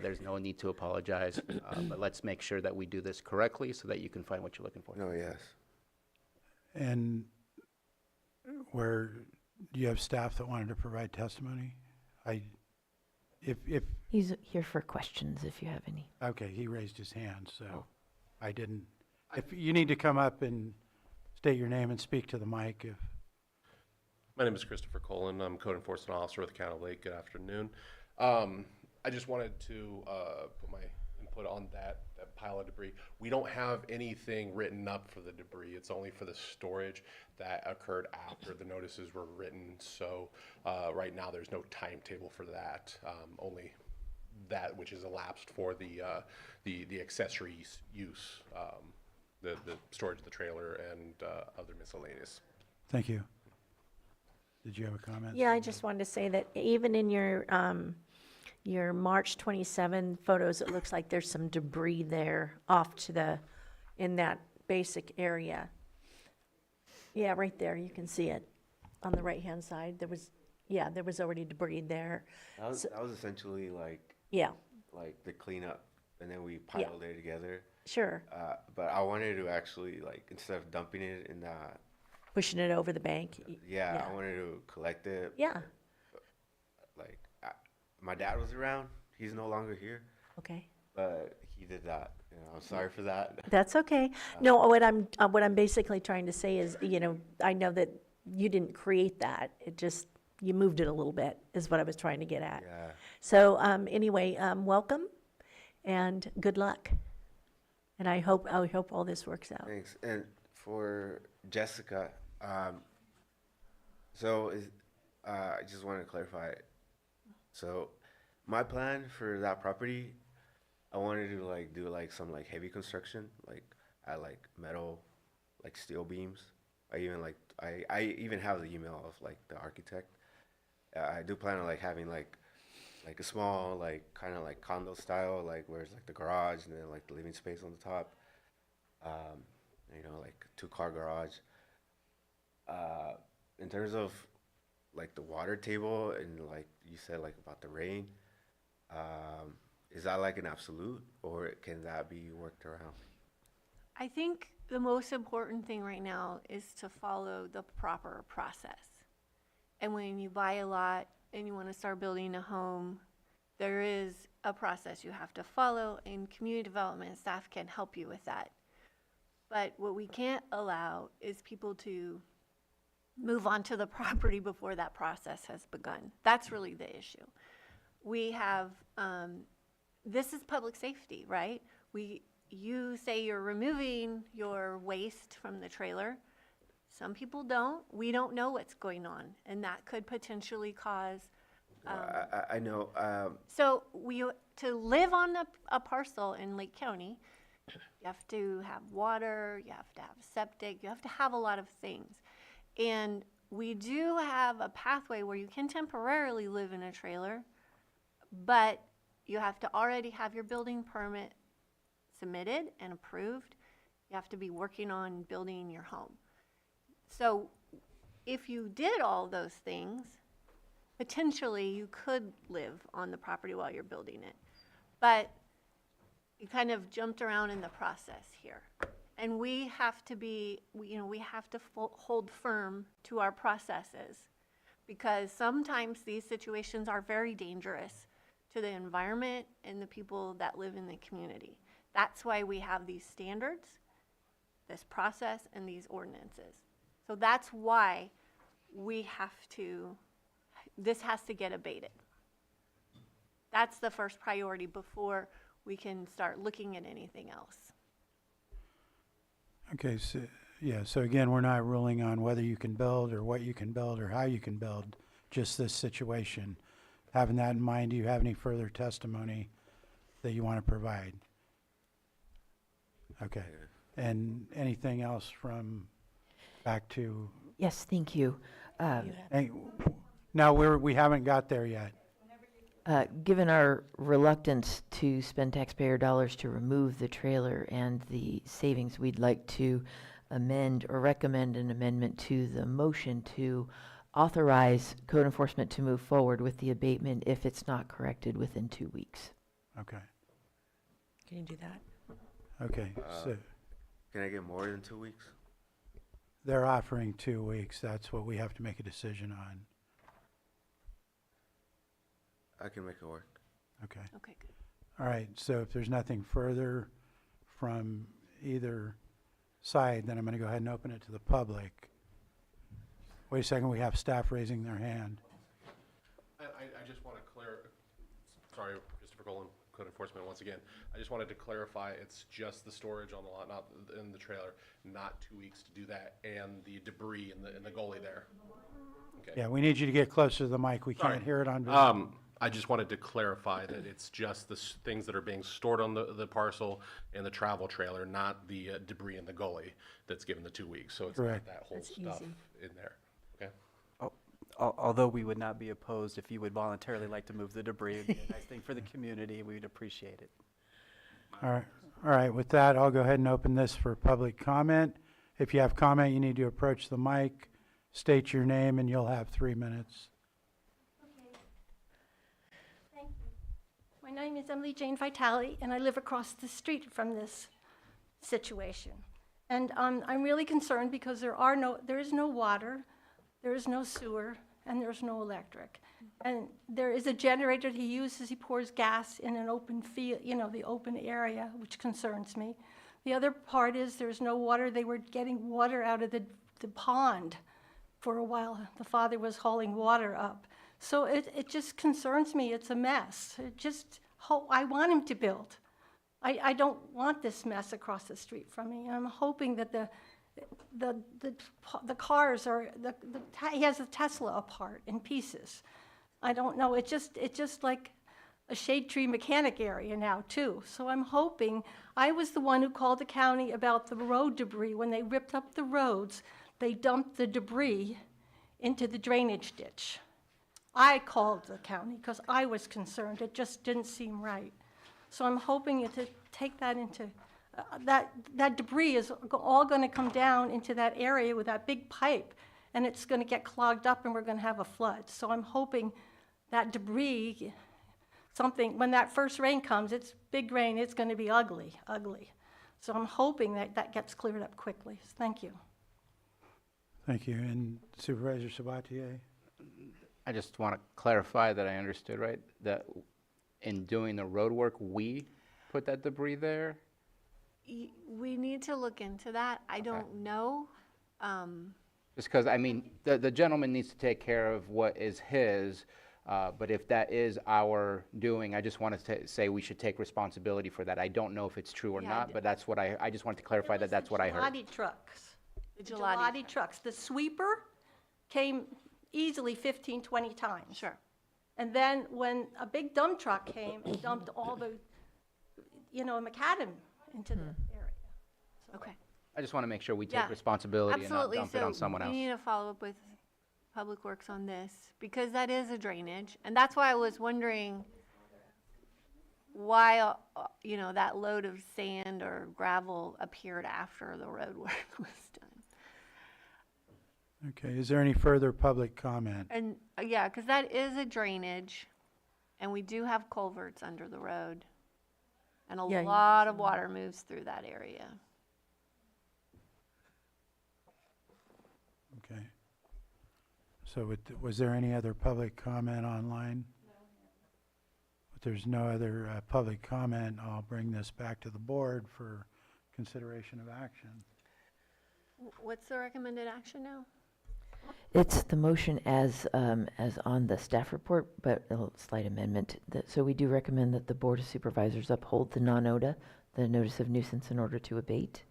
There's no need to apologize. But let's make sure that we do this correctly so that you can find what you're looking for. No, yes. And do you have staff that wanted to provide testimony? If He's here for questions if you have any. okay, he raised his hand, so I didn't. If you need to come up and state your name and speak to the mic, if. My name is Christopher Colin. I'm Code Enforcement Officer with the County of Lake. Good afternoon. I just wanted to put my input on that pile of debris. We don't have anything written up for the debris. It's only for the storage that occurred after the notices were written. So right now there's no timetable for that. Only that which is elapsed for the accessory use, the storage of the trailer and other miscellaneous. Thank you. Did you have a comment? Yeah, I just wanted to say that even in your March 27 photos, it looks like there's some debris there off to in that basic area. Yeah, right there, you can see it on the right-hand side. There was already debris there. That was essentially like the cleanup, and then we piled it together. Sure. But I wanted to actually, like, instead of dumping it in that, Pushing it over the bank. yeah, I wanted to collect it. Yeah. Like, my dad was around. He's no longer here, Okay. but he did that. You know, I'm sorry for that. That's okay. No, what I'm basically trying to say is, I know that you didn't create that. It just, you moved it a little bit, is what I was trying to get at. Yeah. So, anyway, welcome and good luck. And I hope all this works out. Thanks. And for Jessica, so I just want to clarify. So my plan for that property, I wanted to like do like some like heavy construction, like add like metal, like steel beams. I even have the email of like the architect. I do plan on like having like a small like kind of like condo style, like where it's like the garage and then like the living space on the top. Like 2-car garage. In terms of like the water table and like you said like about the rain, is that like an absolute or can that be worked around? I think the most important thing right now is to follow the proper process. And when you buy a lot and you want to start building a home, there is a process you have to follow, and community development staff can help you with that. But what we can't allow is people to move onto the property before that process has begun. That's really the issue. We have, this is public safety, right? You say you're removing your waste from the trailer. Some people don't. We don't know what's going on, and that could potentially cause. I know. So to live on a parcel in Lake County, you have to have water, you have to have septic, you have to have a lot of things. And we do have a pathway where you can temporarily live in a trailer, but you have to already have your building permit submitted and approved. You have to be working on building your home. So if you did all those things, potentially you could live on the property while you're building it. But you kind of jumped around in the process here. And we have to hold firm to our processes, because sometimes these situations are very dangerous to the environment and the people that live in the community. That's why we have these standards, this process, and these ordinances. So that's why this has to get abated. That's the first priority before we can start looking at anything else. Okay, so again, we're not ruling on whether you can build or what you can build or how you can build, just this situation. Having that in mind, do you have any further testimony that you want to provide? Okay, and anything else from back to? Yes, thank you. Now, we haven't got there yet. Given our reluctance to spend taxpayer dollars to remove the trailer and the savings, we'd like to amend or recommend an amendment to the motion to authorize code enforcement to move forward with the abatement if it's not corrected within 2 weeks. Okay. Can you do that? Okay, so Can I get more than 2 weeks? they're offering 2 weeks. That's what we have to make a decision on. I can make it work. Okay. Okay, good. All right, so if there's nothing further from either side, then I'm going to go ahead and open it to the public. Wait a second, we have staff raising their hand. I just want to sorry, Christopher Colon, Code Enforcement once again. I just wanted to clarify, it's just the storage on the lot, not in the trailer, not 2 weeks to do that, and the debris in the gully there. Okay. Yeah, we need you to get closer to the mic. We Sorry. can't hear it on video. I just wanted to clarify that it's just the things that are being stored on the parcel and the travel trailer, not the debris in the gully that's given the 2 weeks. So it's Correct. not that whole That's stuff easy. in there. Okay. Although we would not be opposed if you would voluntarily like to move the debris, it'd be a nice thing for the community, we'd appreciate it. All right, with that, I'll go ahead and open this for public comment. If you have comment, you need to approach the mic, state your name, and you'll have 3 minutes. Thank you. My name is Emily Jane Vitale, and I live across the street from this situation. And I'm really concerned because there is no water, there is no sewer, and there's no electric. And there is a generator he uses. He pours gas in an open field, the open area, which concerns me. The other part is there's no water. They were getting water out of the pond for a while. The father was hauling water up. So it just concerns me. It's a mess. I want him to build. I don't want this mess across the street from me. I'm hoping that the cars are, he has a Tesla apart in pieces. I don't know, it's just like a shade tree mechanic area now too. So I'm hoping, I was the one who called the county about the road debris. When they ripped up the roads, they dumped the debris into the drainage ditch. I called the county because I was concerned. It just didn't seem right. So I'm hoping to take that into, that debris is all going to come down into that area with that big pipe, and it's going to get clogged up and we're going to have a flood. So I'm hoping that debris, when that first rain comes, it's big rain, it's going to be ugly, ugly. So I'm hoping that that gets cleared up quickly. Thank you. Thank you. And Supervisor Sabatier? I just want to clarify that I understood right, that in doing the road work, we put that debris there? We need to look into that. I don't know. Just because, I mean, the gentleman needs to take care of what is his, but if that is our doing, I just wanted to say we should take responsibility for that. I don't know if it's true or not, but that's what I just wanted to clarify that that's what I heard. Gelati trucks. The The gelati trucks. The sweeper came easily 15, 20 times. Sure. And then when a big dump truck came and dumped all the, macadam into the area. Okay. I just want to make sure we take Yeah, responsibility and not absolutely. dump it on someone So else. we need to follow up with Public Works on this because that is a drainage. And that's why I was wondering why, that load of sand or gravel appeared after the road work was done. Okay, is there any further public comment? And, yeah, because that is a drainage and we do have culverts under the road. And a Yeah, you lot of water moves through that area. Okay. So was there any other public comment online? If there's no other public comment, I'll bring this back to the board for consideration of action. What's the recommended action now? It's the motion as on the staff report, but a slight amendment. So we do recommend that the Board of Supervisors uphold the non-ODA, the notice of nuisance, in order to abate.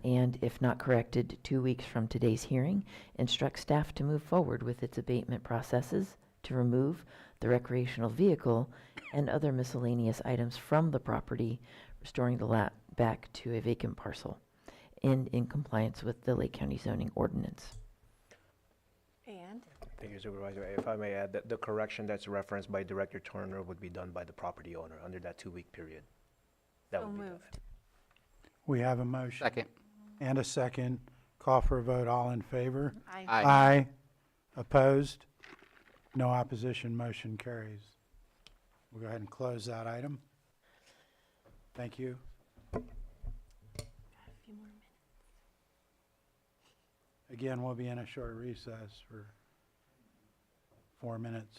And if not corrected 2 weeks from today's hearing, instruct staff to move forward with its abatement processes to remove the recreational vehicle and other miscellaneous items from the property, restoring the lot back to a vacant parcel and in compliance with the Lake County zoning ordinance. And? Thank you, Supervisor. If I may add, that the correction that's referenced by Director Turner would be done by the property owner under that 2-week period. That So would be done. moved. We have a motion. Second. And a second. Call for a vote. All in favor? Aye. Aye. Aye. Opposed? No opposition. Motion carries. We'll go ahead and close that item. Thank you. A few more minutes. Again, we'll be in a short recess for 4 minutes.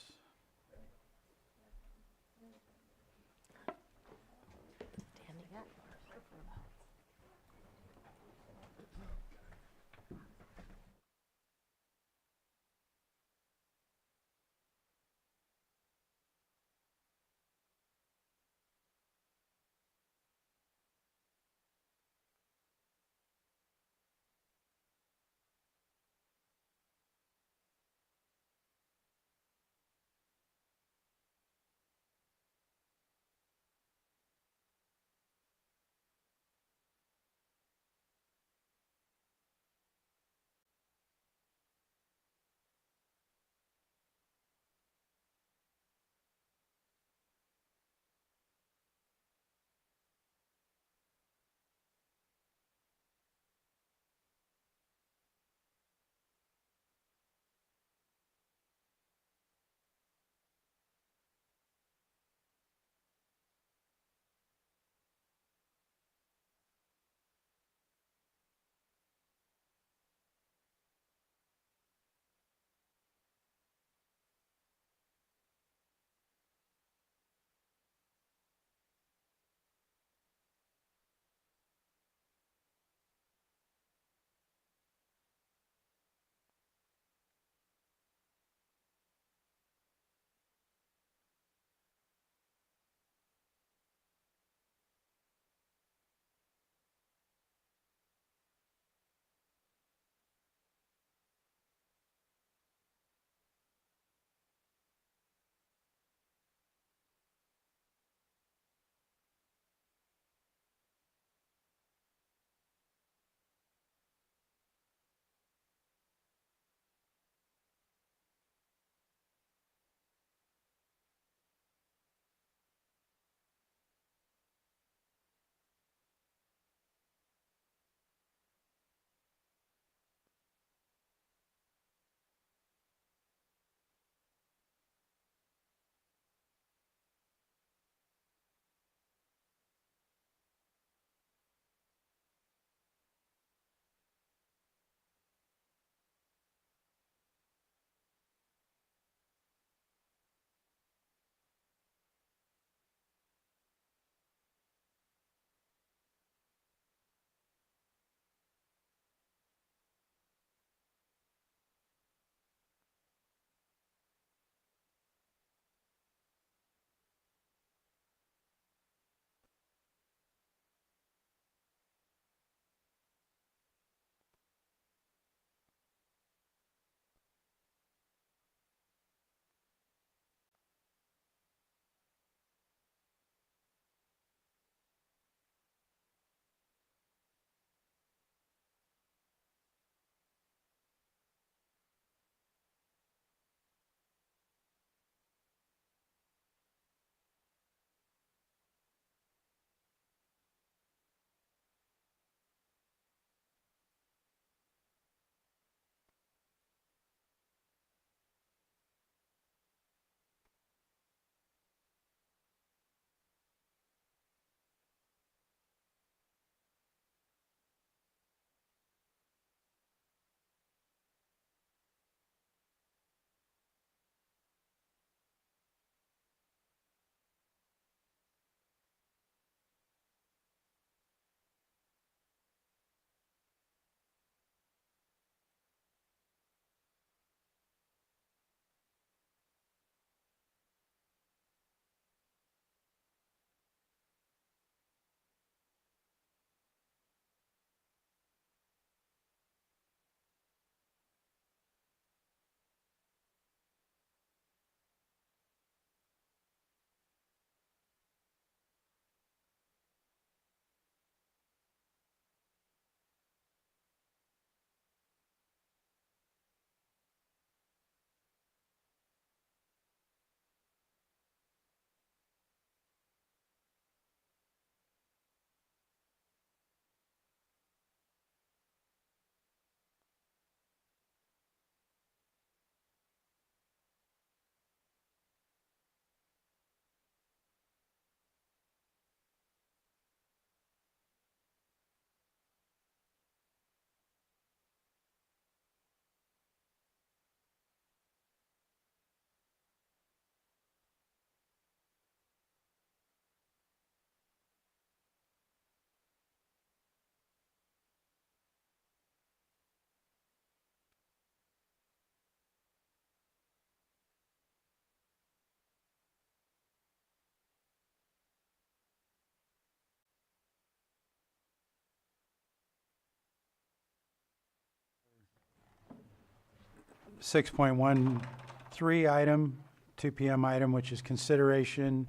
6.13 item, 2 PM item, which is consideration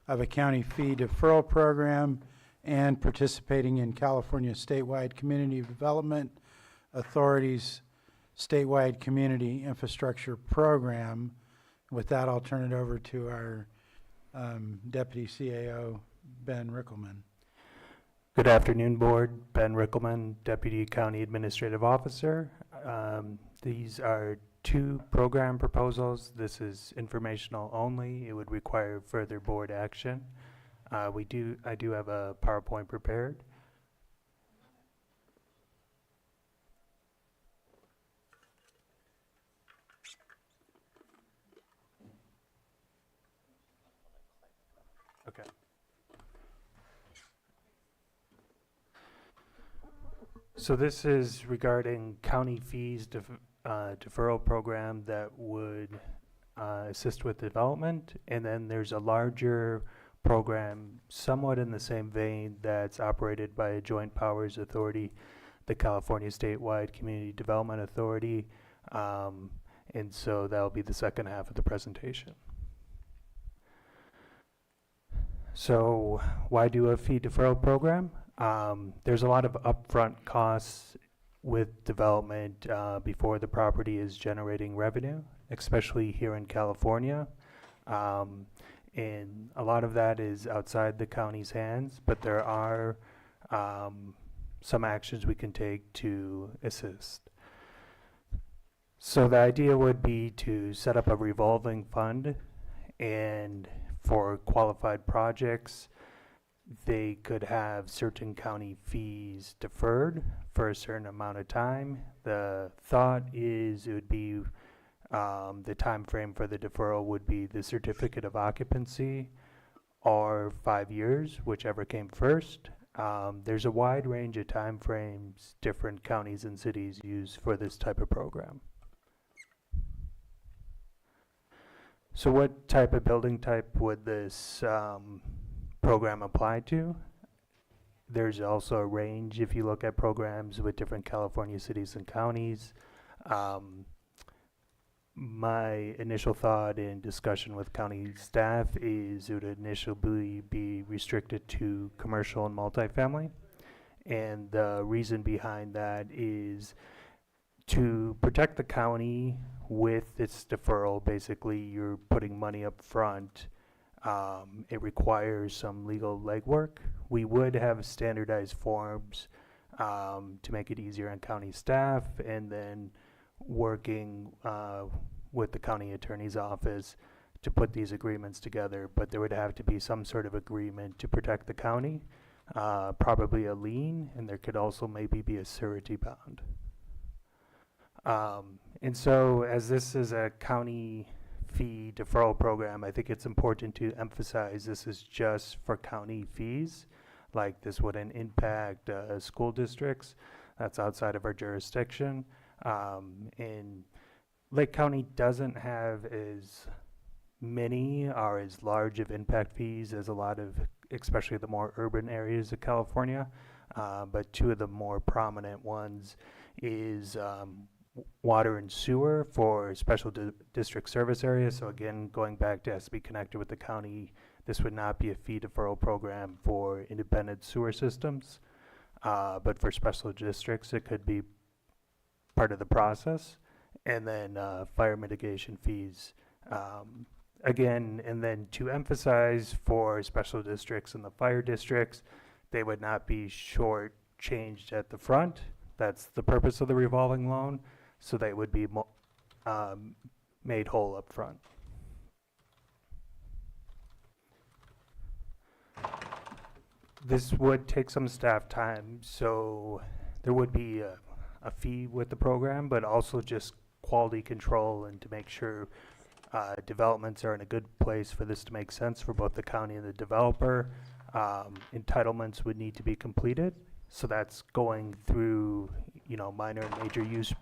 of a county fee deferral program and participating in California statewide Community Development Authority's statewide community infrastructure program. With that, I'll turn it over to our Deputy CAO, Ben Rickelman. Good afternoon, Board. Ben Rickelman, Deputy County Administrative Officer. These are 2 program proposals. This is informational only. It would require further board action. I do have a PowerPoint prepared. Okay. So this is regarding county fees deferral program that would assist with development, and then there's a larger program somewhat in the same vein that's operated by a joint powers authority, the California Statewide Community Development Authority, and so that'll be the second half of the presentation. So why do a fee deferral program? There's a lot of upfront costs with development before the property is generating revenue, especially here in California. And a lot of that is outside the county's hands, but there are some actions we can take to assist. So the idea would be to set up a revolving fund, and for qualified projects, they could have certain county fees deferred for a certain amount of time. The thought is it would be the time frame for the deferral would be the certificate of occupancy or 5 years, whichever came first. There's a wide range of time frames different counties and cities use for this type of program. So what type of building type would this program apply to? There's also a range if you look at programs with different California cities and counties. My initial thought in discussion with county staff is it would initially be restricted to commercial and multifamily. And the reason behind that is to protect the county with its deferral. Basically, you're putting money up front. It requires some legal legwork. We would have standardized forms to make it easier on county staff, and then working with the county attorney's office to put these agreements together. But there would have to be some sort of agreement to protect the county, probably a lien, and there could also maybe be a surety bond. And so as this is a county fee deferral program, I think it's important to emphasize this is just for county fees. Like, this wouldn't impact school districts. That's outside of our jurisdiction. And Lake County doesn't have as many or as large of impact fees as a lot of, especially the more urban areas of California. But 2 of the more prominent ones is water and sewer for special district service areas. So again, going back to has to be connected with the county, this would not be a fee deferral program for independent sewer systems. But for special districts, it could be part of the process. And then fire mitigation fees. Again, and then to emphasize for special districts and the fire districts, they would not be short-changed at the front. That's the purpose of the revolving loan. So they would be made whole up front. This would take some staff time, so there would be a fee with the program, but also just quality control and to make sure developments are in a good place for this to make sense for both the county and the developer. Entitlements would need to be completed, so that's going through, minor and major use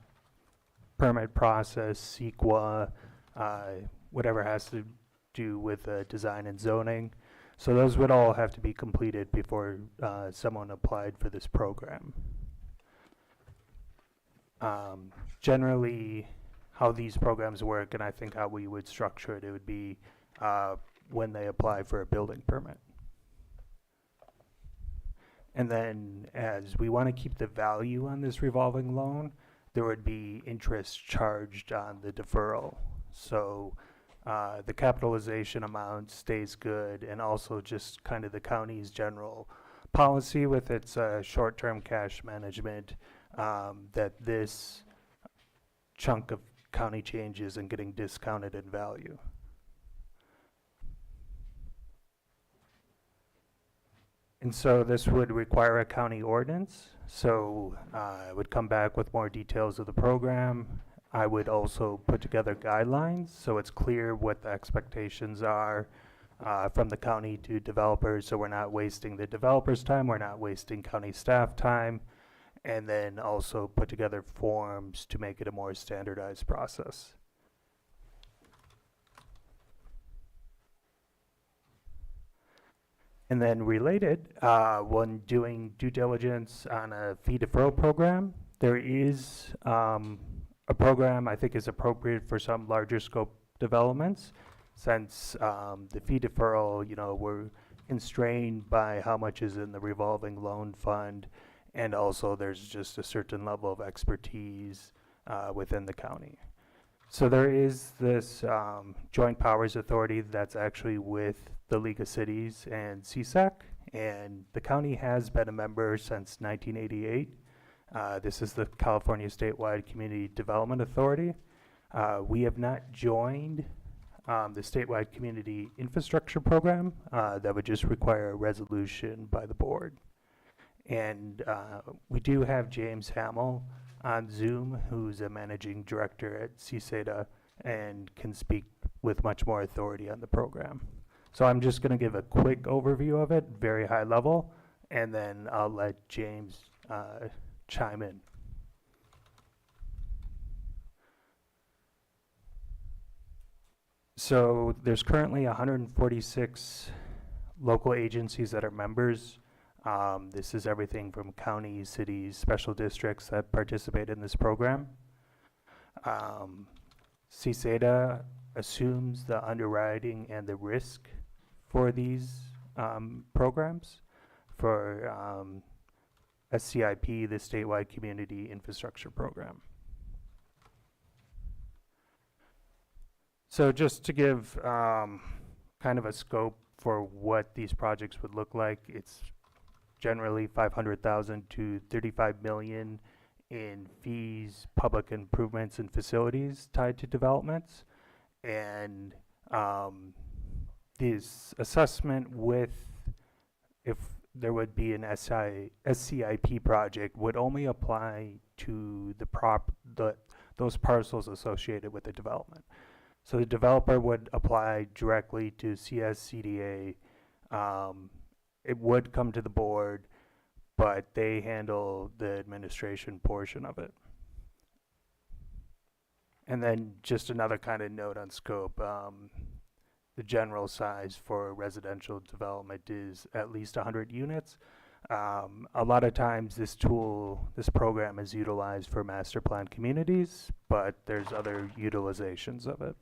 permit process, CEQA, whatever has to do with design and zoning. So those would all have to be completed before someone applied for this program. Generally, how these programs work, and I think how we would structure it, it would be when they apply for a building permit. And then as we want to keep the value on this revolving loan, there would be interest charged on the deferral. So the capitalization amount stays good, and also just kind of the county's general policy with its short-term cash management, that this chunk of county change isn't getting discounted in value. And so this would require a county ordinance. So I would come back with more details of the program. I would also put together guidelines so it's clear what the expectations are from the county to developers, so we're not wasting the developers' time, we're not wasting county staff time, and then also put together forms to make it a more standardized process. And then related, when doing due diligence on a fee deferral program, there is a program I think is appropriate for some larger scope developments, since the fee deferral, you know, we're constrained by how much is in the revolving loan fund, and also there's just a certain level of expertise within the county. So there is this joint powers authority that's actually with the League of Cities and CSAC, and the county has been a member since 1988. This is the California Statewide Community Development Authority. We have not joined the Statewide Community Infrastructure Program. That would just require a resolution by the board. And we do have James Hamill on Zoom, who's a managing director at CSADA and can speak with much more authority on the program. So I'm just going to give a quick overview of it, very high level, and then I'll let James chime in. So there's currently 146 local agencies that are members. This is everything from counties, cities, special districts that participate in this program. CSADA assumes the underwriting and the risk for these programs. For SCIP, the Statewide Community Infrastructure Program. So just to give kind of a scope for what these projects would look like, it's generally $500,000 to $35 million in fees, public improvements, and facilities tied to developments. And this assessment with, if there would be an SCIP project, would only apply to those parcels associated with the development. So the developer would apply directly to CSCDA. It would come to the board, but they handle the administration portion of it. And then just another kind of note on scope, the general size for residential development is at least 100 units. A lot of times this program is utilized for master plan communities, but there's other utilizations of it.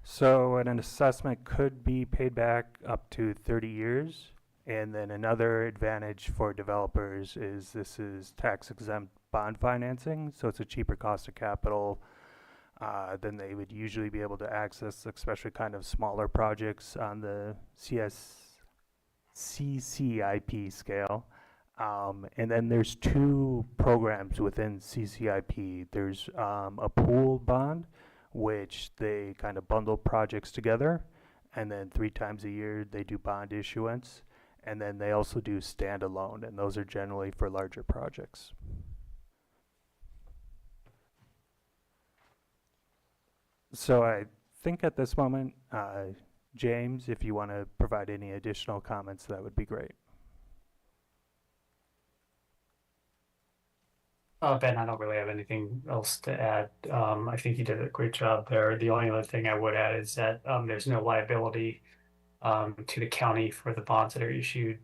So an assessment could be paid back up to 30 years. And then another advantage for developers is this is tax exempt bond financing. So it's a cheaper cost of capital than they would usually be able to access, especially kind of smaller projects on the CCIP scale. And then there's two programs within CCIP. There's a pooled bond, which they kind of bundle projects together, and then 3 times a year they do bond issuance, and then they also do standalone, and those are generally for larger projects. So I think at this moment, James, if you want to provide any additional comments, that would be great. Ben, I don't really have anything else to add. I think you did a great job there. The only other thing I would add is that there's no liability to the county for the bonds that are issued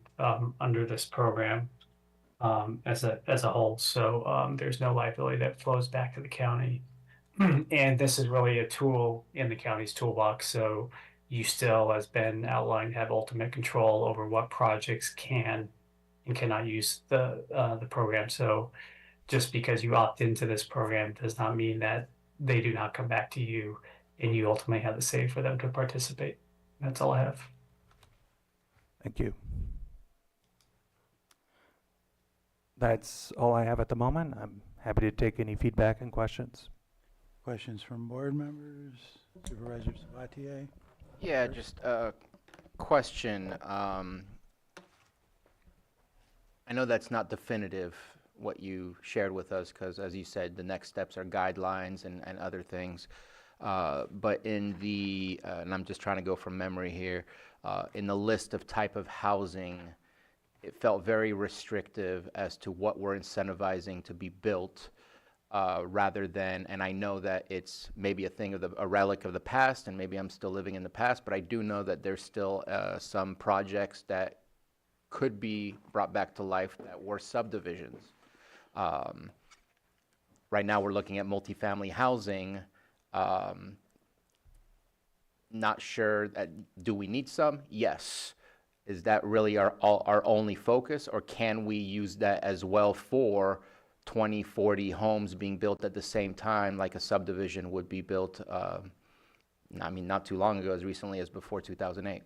under this program. as a whole. So there's no liability that flows back to the county. And this is really a tool in the county's toolbox. So you still, as Ben outlined, have ultimate control over what projects can and cannot use the program. So just because you opt into this program does not mean that they do not come back to you and you ultimately have the say for them to participate. That's all I have. Thank you. That's all I have at the moment. I'm happy to take any feedback and questions. Questions from board members? Supervisor Sabatier? Yeah, just a question. I know that's not definitive, what you shared with us, because as you said, the next steps are guidelines and other things. But in the, and I'm just trying to go from memory here, in the list of type of housing, it felt very restrictive as to what we're incentivizing to be built, rather than, and I know that it's maybe a thing of a relic of the past, and maybe I'm still living in the past, but I do know that there's still some projects that could be brought back to life that were subdivisions. Right now, we're looking at multifamily housing. Not sure that, do we need some? Yes. Is that really our only focus, or can we use that as well for 20, 40 homes being built at the same time, like a subdivision would be built, I mean, not too long ago, as recently as before 2008?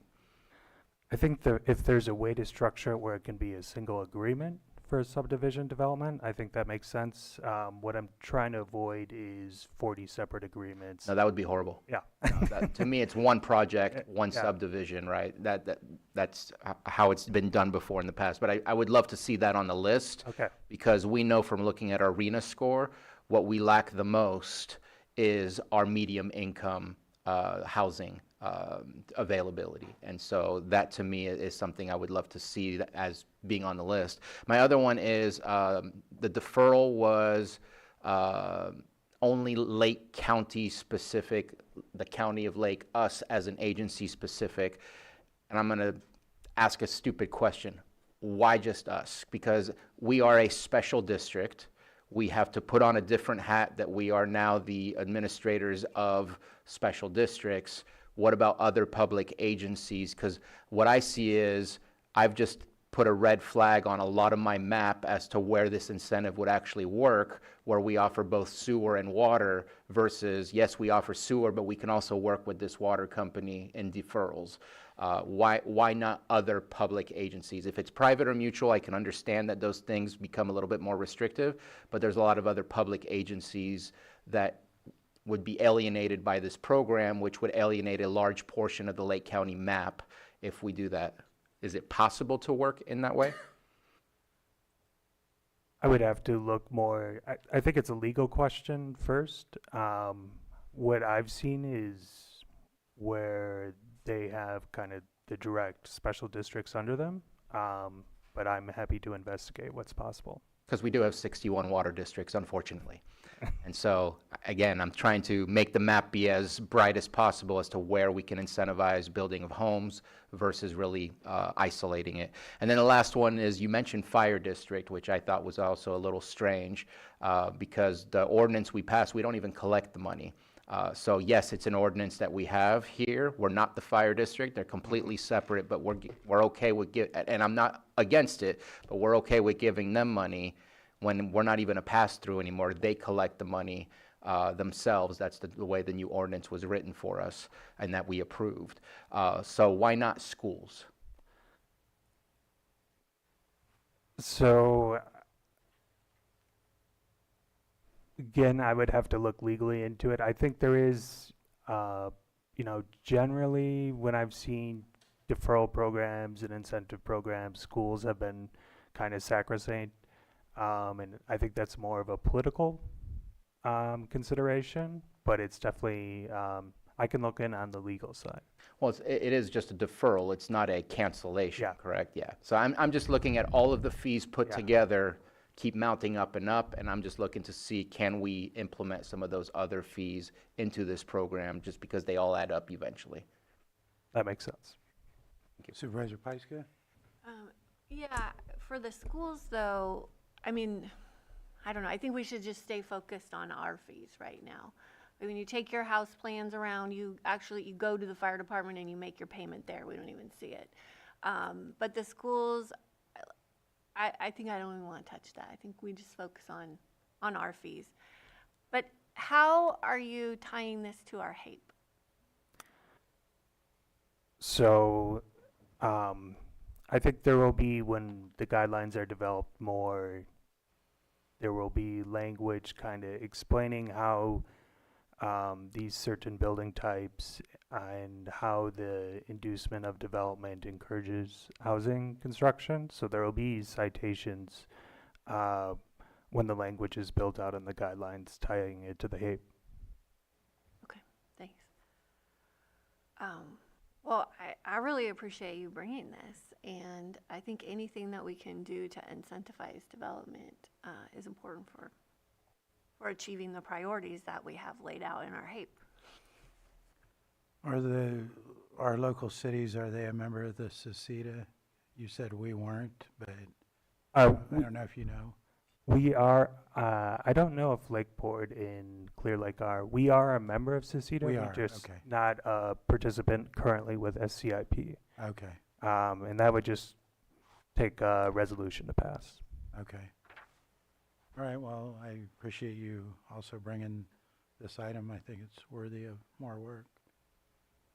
I think if there's a way to structure it where it can be a single agreement for a subdivision development, I think that makes sense. What I'm trying to avoid is 40 separate agreements. No, that would be horrible. Yeah. To me, it's one project, one Yeah. subdivision, right? That's how it's been done before in the past. But I would love to see that on the list. Okay. Because we know from looking at our RENA score, what we lack the most is our medium income housing availability. And so that to me is something I would love to see that as being on the list. My other one is the deferral was only Lake County specific, the county of Lake, us as an agency specific. And I'm going to ask a stupid question. Why just us? Because we are a special district. We have to put on a different hat that we are now the administrators of special districts. What about other public agencies? Because what I see is I've just put a red flag on a lot of my map as to where this incentive would actually work, where we offer both sewer and water versus, yes, we offer sewer, but we can also work with this water company in deferrals. Why not other public agencies? If it's private or mutual, I can understand that those things become a little bit more restrictive, but there's a lot of other public agencies that would be alienated by this program, which would alienate a large portion of the Lake County map if we do that. Is it possible to work in that way? I would have to look more. I think it's a legal question first. What I've seen is where they have kind of the direct special districts under them, but I'm happy to investigate what's possible. Because we do have 61 water districts, unfortunately. And so, again, I'm trying to make the map be as bright as possible as to where we can incentivize building of homes versus really isolating it. And then the last one is, you mentioned fire district, which I thought was also a little strange, because the ordinance we passed, we don't even collect the money. So yes, it's an ordinance that we have here. We're not the fire district. They're completely separate, but we're okay with and I'm not against it, but we're okay with giving them money when we're not even a pass-through anymore. They collect the money themselves. That's the way the new ordinance was written for us and that we approved. So why not schools? So again, I would have to look legally into it. I think there is, generally when I've seen deferral programs and incentive programs, schools have been kind of sacrosanct. And I think that's more of a political consideration, but it's definitely, I can look in on the legal side. Well, it is just a deferral. It's not a cancellation, correct? Yeah. So I'm just looking at all of the fees put together, keep mounting up, and I'm just looking to see, can we implement some of those other fees into this program just because they all add up eventually. That makes sense. Supervisor Pyska? Yeah, For the schools, though, I mean, I don't know, I think we should just stay focused on our fees right now. I mean, you take your house plans around, you go to the fire department and you make your payment there, we don't even see it. But the schools, I think I don't even want to touch that. I think we just focus on our fees. But how are you tying this to our HAPE? So, I think there will be, when the guidelines are developed more, there will be language kind of explaining how these certain building types and how the inducement of development encourages housing construction. So there will be citations when the language is built out in the guidelines tying it to the HAPE. Okay, thanks. Well, I really appreciate you bringing this, and I think anything that we can do to incentivize development is important for achieving the priorities that we have laid out in our HAPE. Our local cities, are they a member of the SECETA? You said we weren't, but I don't know if you know. We are, I don't know if Lakeport and Clear Lake are. We are a member of SECETA. We are, just okay. not a participant currently with SCIP. Okay, And that would just take a resolution to pass. okay. All right, well, I appreciate you also bringing this item. I think it's worthy of more work.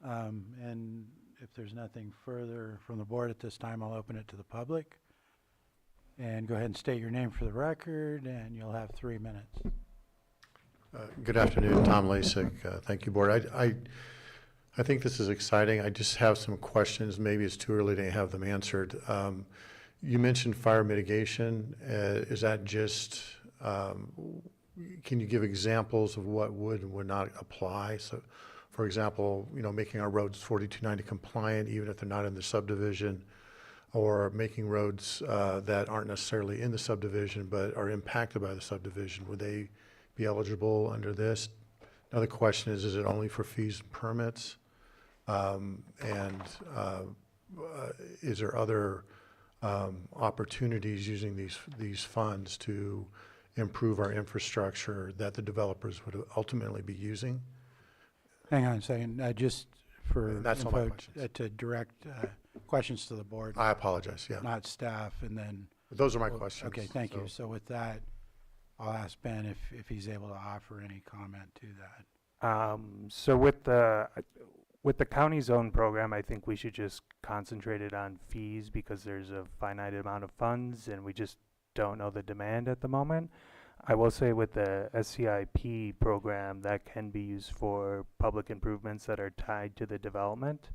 And if there's nothing further from the board at this time, I'll open it to the public. And go ahead and state your name for the record, and you'll have 3 minutes. Good afternoon, Tom Lasik. Thank you, board. I think this is exciting. I just have some questions. Maybe it's too early to have them answered. You mentioned fire mitigation. Is that just, can you give examples of what would and would not apply? So, for example, making our roads 4290 compliant, even if they're not in the subdivision, or making roads that aren't necessarily in the subdivision but are impacted by the subdivision. Would they be eligible under this? Another question is it only for fees and permits? Is there other opportunities using these funds to improve our infrastructure that the developers would ultimately be using? Hang on a second, just for That's all my info, questions. to direct questions to the board. I apologize, yeah. Not staff, and then. Those are my questions. Okay, thank you. So with that, I'll ask Ben if he's able to offer any comment to that. So with the county zone program, I think we should just concentrate it on fees because there's a finite amount of funds and we just don't know the demand at the moment. I will say with the SCIP program, that can be used for public improvements that are tied to the development.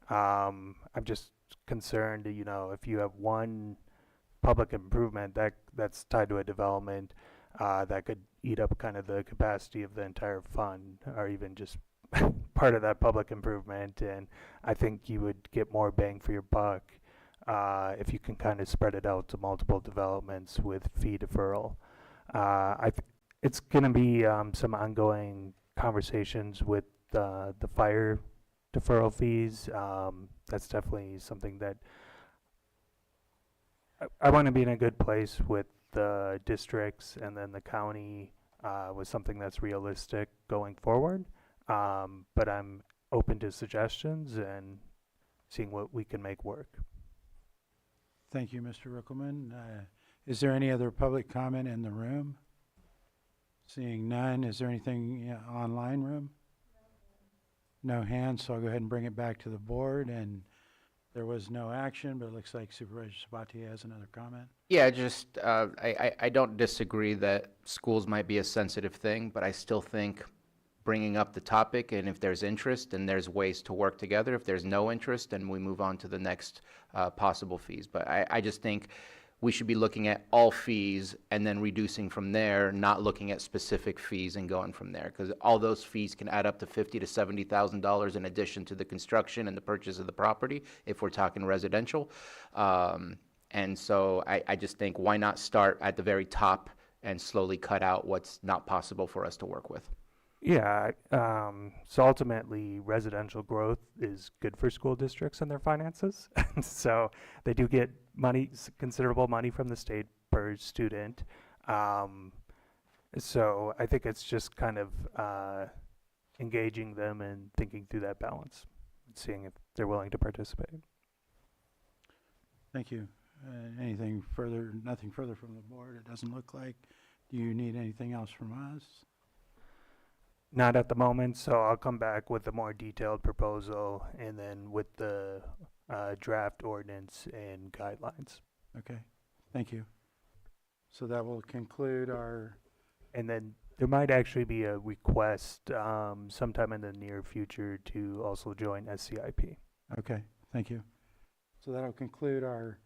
I'm just concerned, if you have one public improvement that's tied to a development, that could eat up kind of the capacity of the entire fund, or even just part of that public improvement. And I think you would get more bang for your buck if you can kind of spread it out to multiple developments with fee deferral. It's going to be some ongoing conversations with the fire deferral fees. That's definitely something that I want to be in a good place with the districts and then the county with something that's realistic going forward. But I'm open to suggestions and seeing what we can make work. Thank you, Mr. Rickelman. Is there any other public comment in the room? Seeing none, is there anything online room? No hands, so I'll go ahead and bring it back to the board. And there was no action, but it looks like Supervisor Sabatier has another comment. Yeah, just, I don't disagree that schools might be a sensitive thing, but I still think bringing up the topic, and if there's interest, then there's ways to work together. If there's no interest, then we move on to the next possible fees. But I just think we should be looking at all fees and then reducing from there, not looking at specific fees and going from there, because all those fees can add up to $50,000 to $70,000 in addition to the construction and the purchase of the property if we're talking residential. And so I just think, why not start at the very top and slowly cut out what's not possible for us to work with? Yeah, so ultimately residential growth is good for school districts and their finances. So they do get money, considerable money from the state per student. So I think it's just kind of engaging them and thinking through that balance, seeing if they're willing to participate. Thank you. Anything further? Nothing further from the board, it doesn't look like. Do you need anything else from us? Not at the moment, so I'll come back with a more detailed proposal and then with the draft ordinance and guidelines. Okay, thank you. So that will conclude our, And then there might actually be a request sometime in the near future to also join SCIP. okay, thank you. So that'll conclude our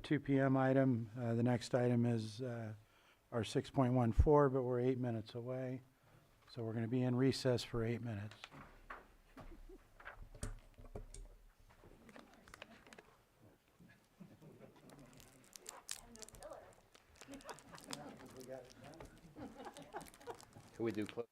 2 p.m. item. The next item is our 6.14, but we're 8 minutes away. So we're going to be in recess for 8 minutes. Can we do close?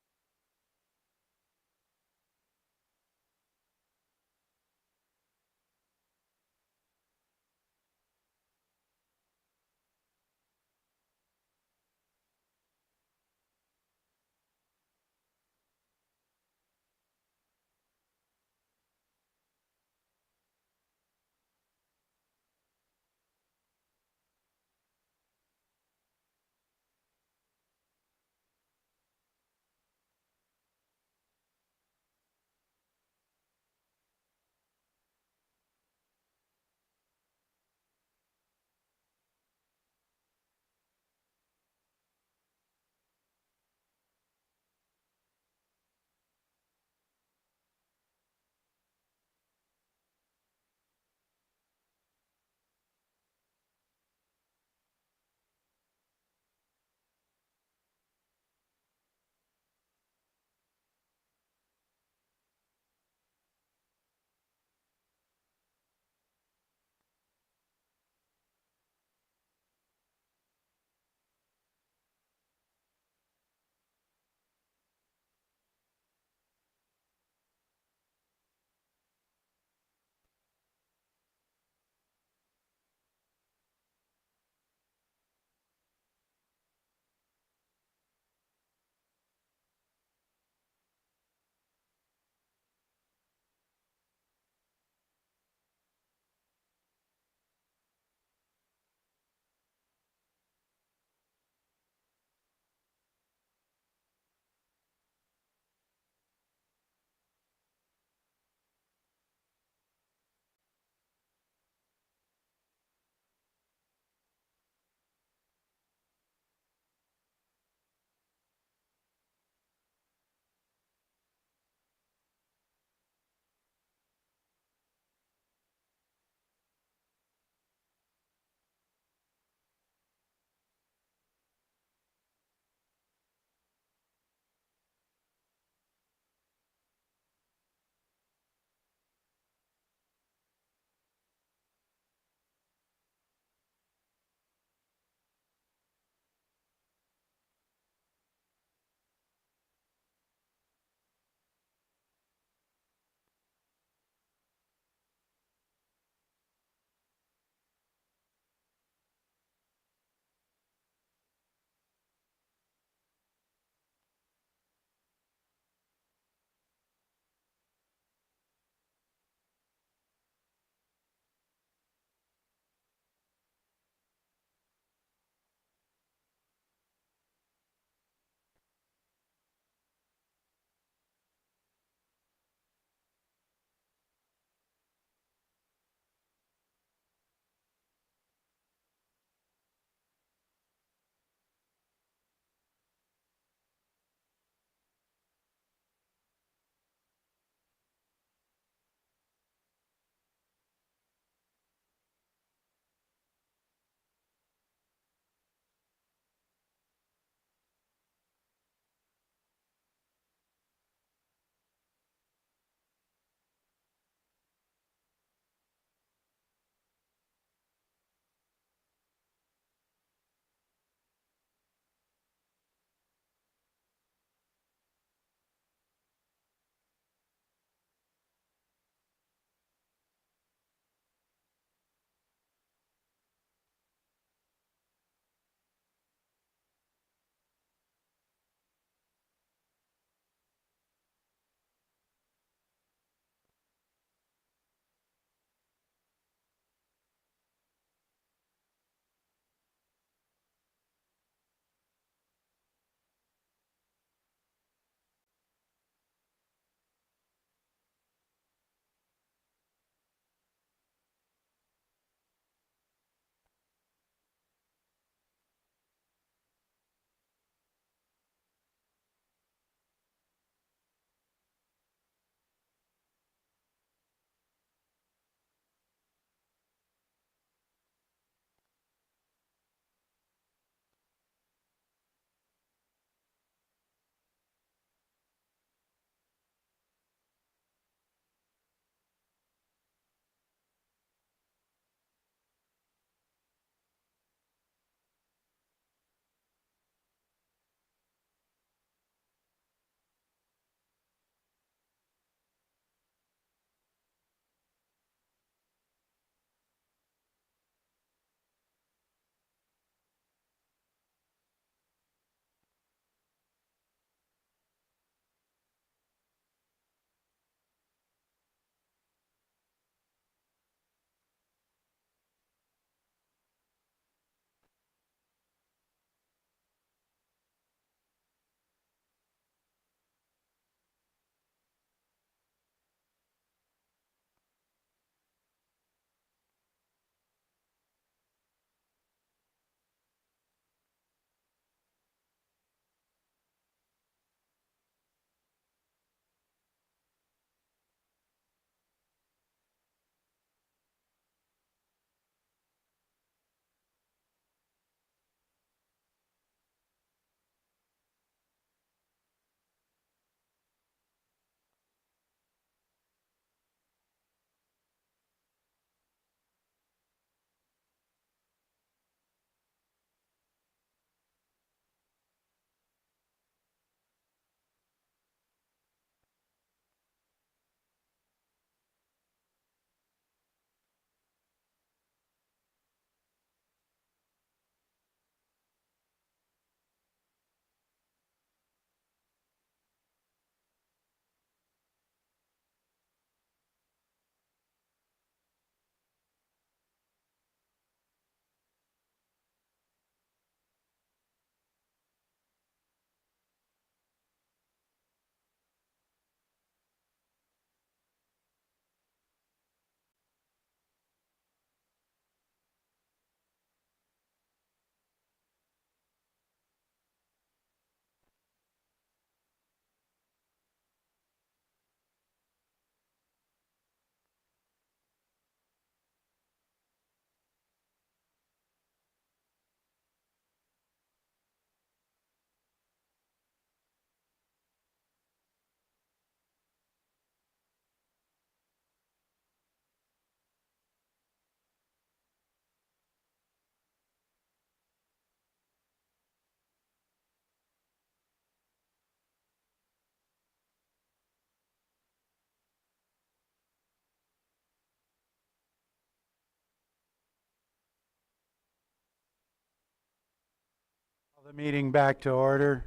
The meeting back to order.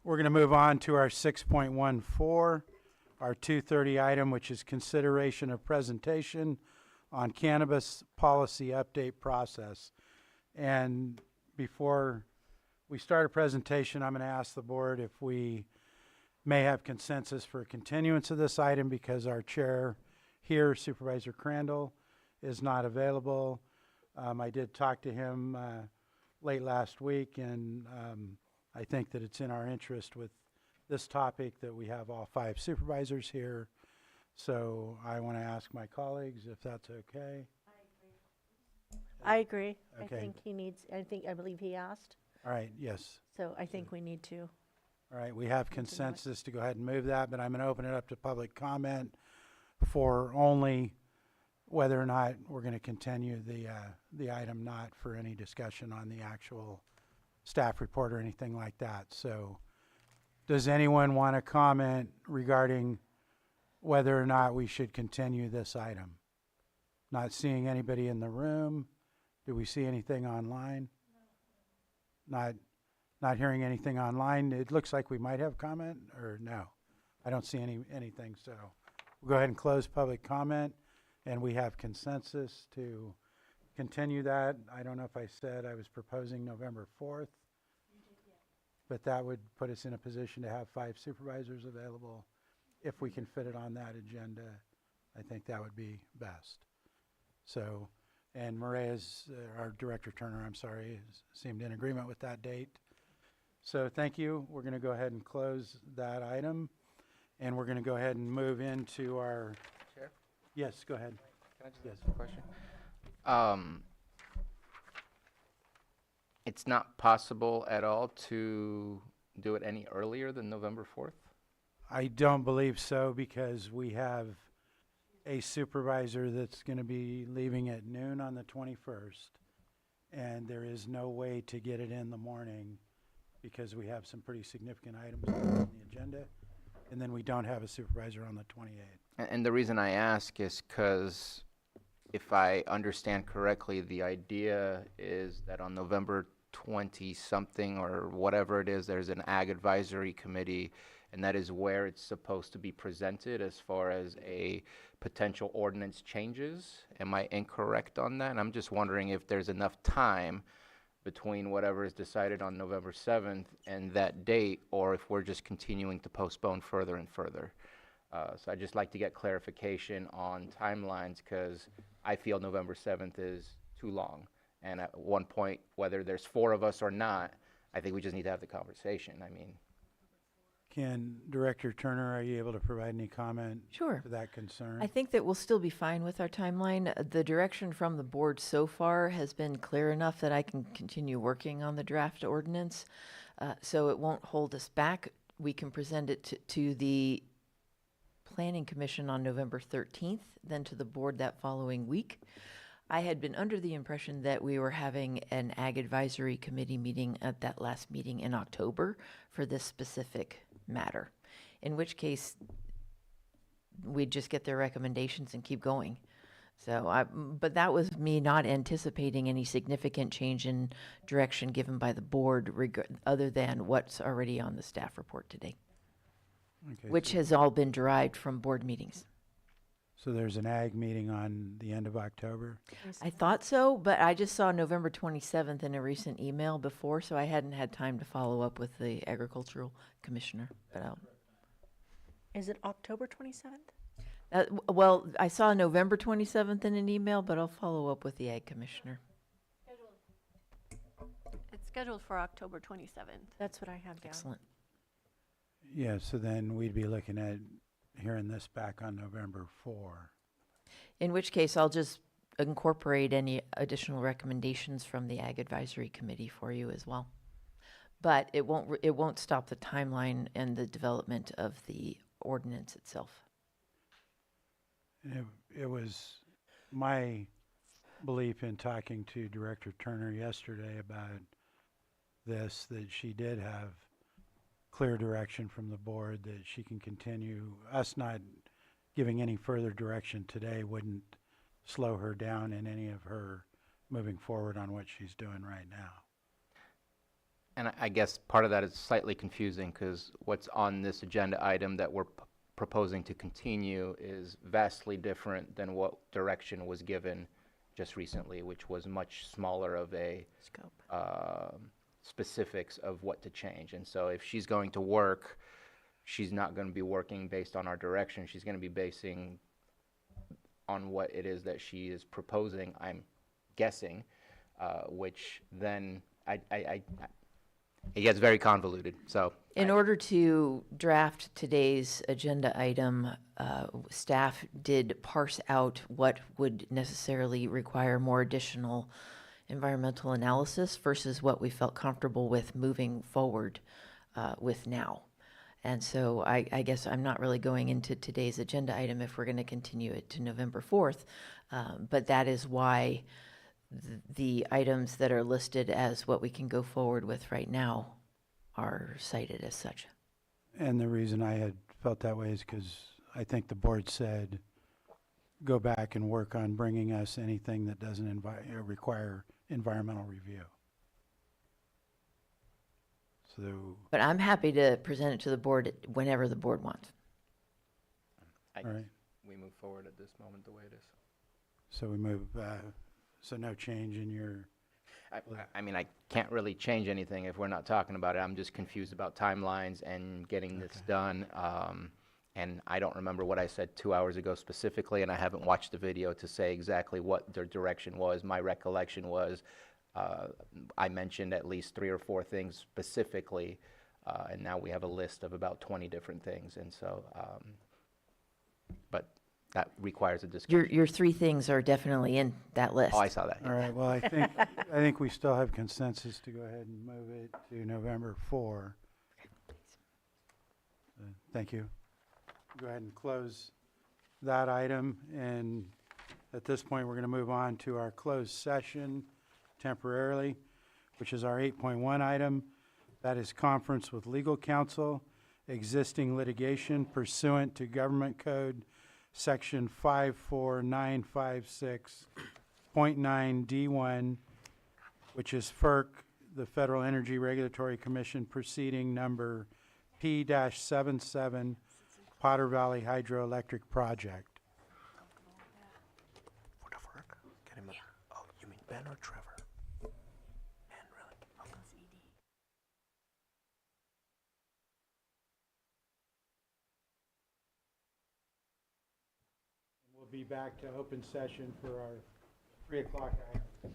We're going to move on to our 6.14, our 2:30 item, which is consideration of presentation on cannabis policy update process. And before we start a presentation, I'm going to ask the board if we may have consensus for continuance of this item because our chair here, Supervisor Crandall, is not available. I did talk to him late last week, and I think that it's in our interest with this topic that we have all 5 supervisors here. So I want to ask my colleagues if that's okay. I agree. Okay. I think he needs, I believe he asked. All right, yes. So I think we need to. All right, we have consensus to go ahead and move that, but I'm going to open it up to public comment for only whether or not we're going to continue the item, not for any discussion on the actual staff report or anything like that. So does anyone want to comment regarding whether or not we should continue this item? Not seeing anybody in the room. Do we see anything online? Not hearing anything online. It looks like we might have comment, or no? I don't see anything, so we'll go ahead and close public comment, and we have consensus to continue that. I don't know if I said I was proposing November 4th, but that would put us in a position to have 5 supervisors available. If we can fit it on that agenda, I think that would be best. So, and Maria's, our Director Turner, I'm sorry, seemed in agreement with that date. So thank you. We're going to go ahead and close that item, and we're going to go ahead and move into our... Chair? Yes, go ahead. Can I just ask a question? It's not possible at all to do it any earlier than November 4th? I don't believe so, because we have a supervisor that's going to be leaving at noon on the 21st, and there is no way to get it in the morning because we have some pretty significant items on the agenda, and then we don't have a supervisor on the 28th. And the reason I ask is because if I understand correctly, the idea is that on November 20-something or whatever it is, there's an Ag Advisory Committee, and that is where it's supposed to be presented as far as a potential ordinance changes. Am I incorrect on that? And I'm just wondering if there's enough time between whatever is decided on November 7th and that date, or if we're just continuing to postpone further and further. So I'd just like to get clarification on timelines, because I feel November 7th is too long. And at one point, whether there's 4 of us or not, I think we just need to have the conversation. I mean, Can Director Turner, are you able to provide any comment Sure. to that concern? I think that we'll still be fine with our timeline. The direction from the board so far has been clear enough that I can continue working on the draft ordinance, so it won't hold us back. We can present it to the Planning Commission on November 13th, then to the board that following week. I had been under the impression that we were having an Ag Advisory Committee meeting at that last meeting in October for this specific matter, in which case we'd just get their recommendations and keep going. So, but that was me not anticipating any significant change in direction given by the board other than what's already on the staff report today, Okay, which so- has all been derived from board meetings. So there's an ag meeting on the end of October? I thought so, but I just saw November 27th in a recent email before, so I hadn't had time to follow up with the agricultural commissioner. But Is it October 27th? well, I saw November 27th in an email, but I'll follow up with the ag commissioner. It's scheduled for October 27th. That's what I have down. Excellent. Yeah, so then we'd be looking at hearing this back on November 4. In which case, I'll just incorporate any additional recommendations from the Ag Advisory Committee for you as well. But it won't stop the timeline and the development of the ordinance itself. And it was my belief in talking to Director Turner yesterday about this, that she did have clear direction from the board that she can continue. Us not giving any further direction today wouldn't slow her down in any of her moving forward on what she's doing right now. And I guess part of that is slightly confusing because what's on this agenda item that we're proposing to continue is vastly different than what direction was given just recently, which was much smaller of a Scope. Specifics of what to change. And so if she's going to work, she's not going to be working based on our direction. She's going to be basing on what it is that she is proposing, I'm guessing, which then it gets very convoluted. So In order to draft today's agenda item, staff did parse out what would necessarily require more additional environmental analysis versus what we felt comfortable with moving forward with now. And so I guess I'm not really going into today's agenda item if we're going to continue it to November 4th, but that is why the items that are listed as what we can go forward with right now are cited as such. And the reason I had felt that way is because I think the board said, go back and work on bringing us anything that doesn't require environmental review. So, But I'm happy to present it to the board whenever the board wants. all right, we move forward at this moment the way it is. so we move, so no change in your, I mean, I can't really change anything if we're not talking about it. I'm just confused about timelines and getting this done. And I don't remember what I said 2 hours ago specifically, and I haven't watched the video to say exactly what their direction was. My recollection was I mentioned at least 3 or 4 things specifically, and now we have a list of about 20 different things. And so, but that requires a discussion. Your 3 things are definitely in that list. Oh, I saw that. all right, well, I think we still have consensus to go ahead and move it to November 4. Thank you. Go ahead and close that item, and at this point, we're going to move on to our closed session temporarily, which is our 8.1 item. That is conference with legal counsel, existing litigation pursuant to Government Code Section 54956.9D1, which is FERC, the Federal Energy Regulatory Commission proceeding number P-77, Potter Valley Hydroelectric Project. For the work? Get him oh, you mean Ben or Trevor? Ben, really? We'll be back to open session for our 3 o'clock item.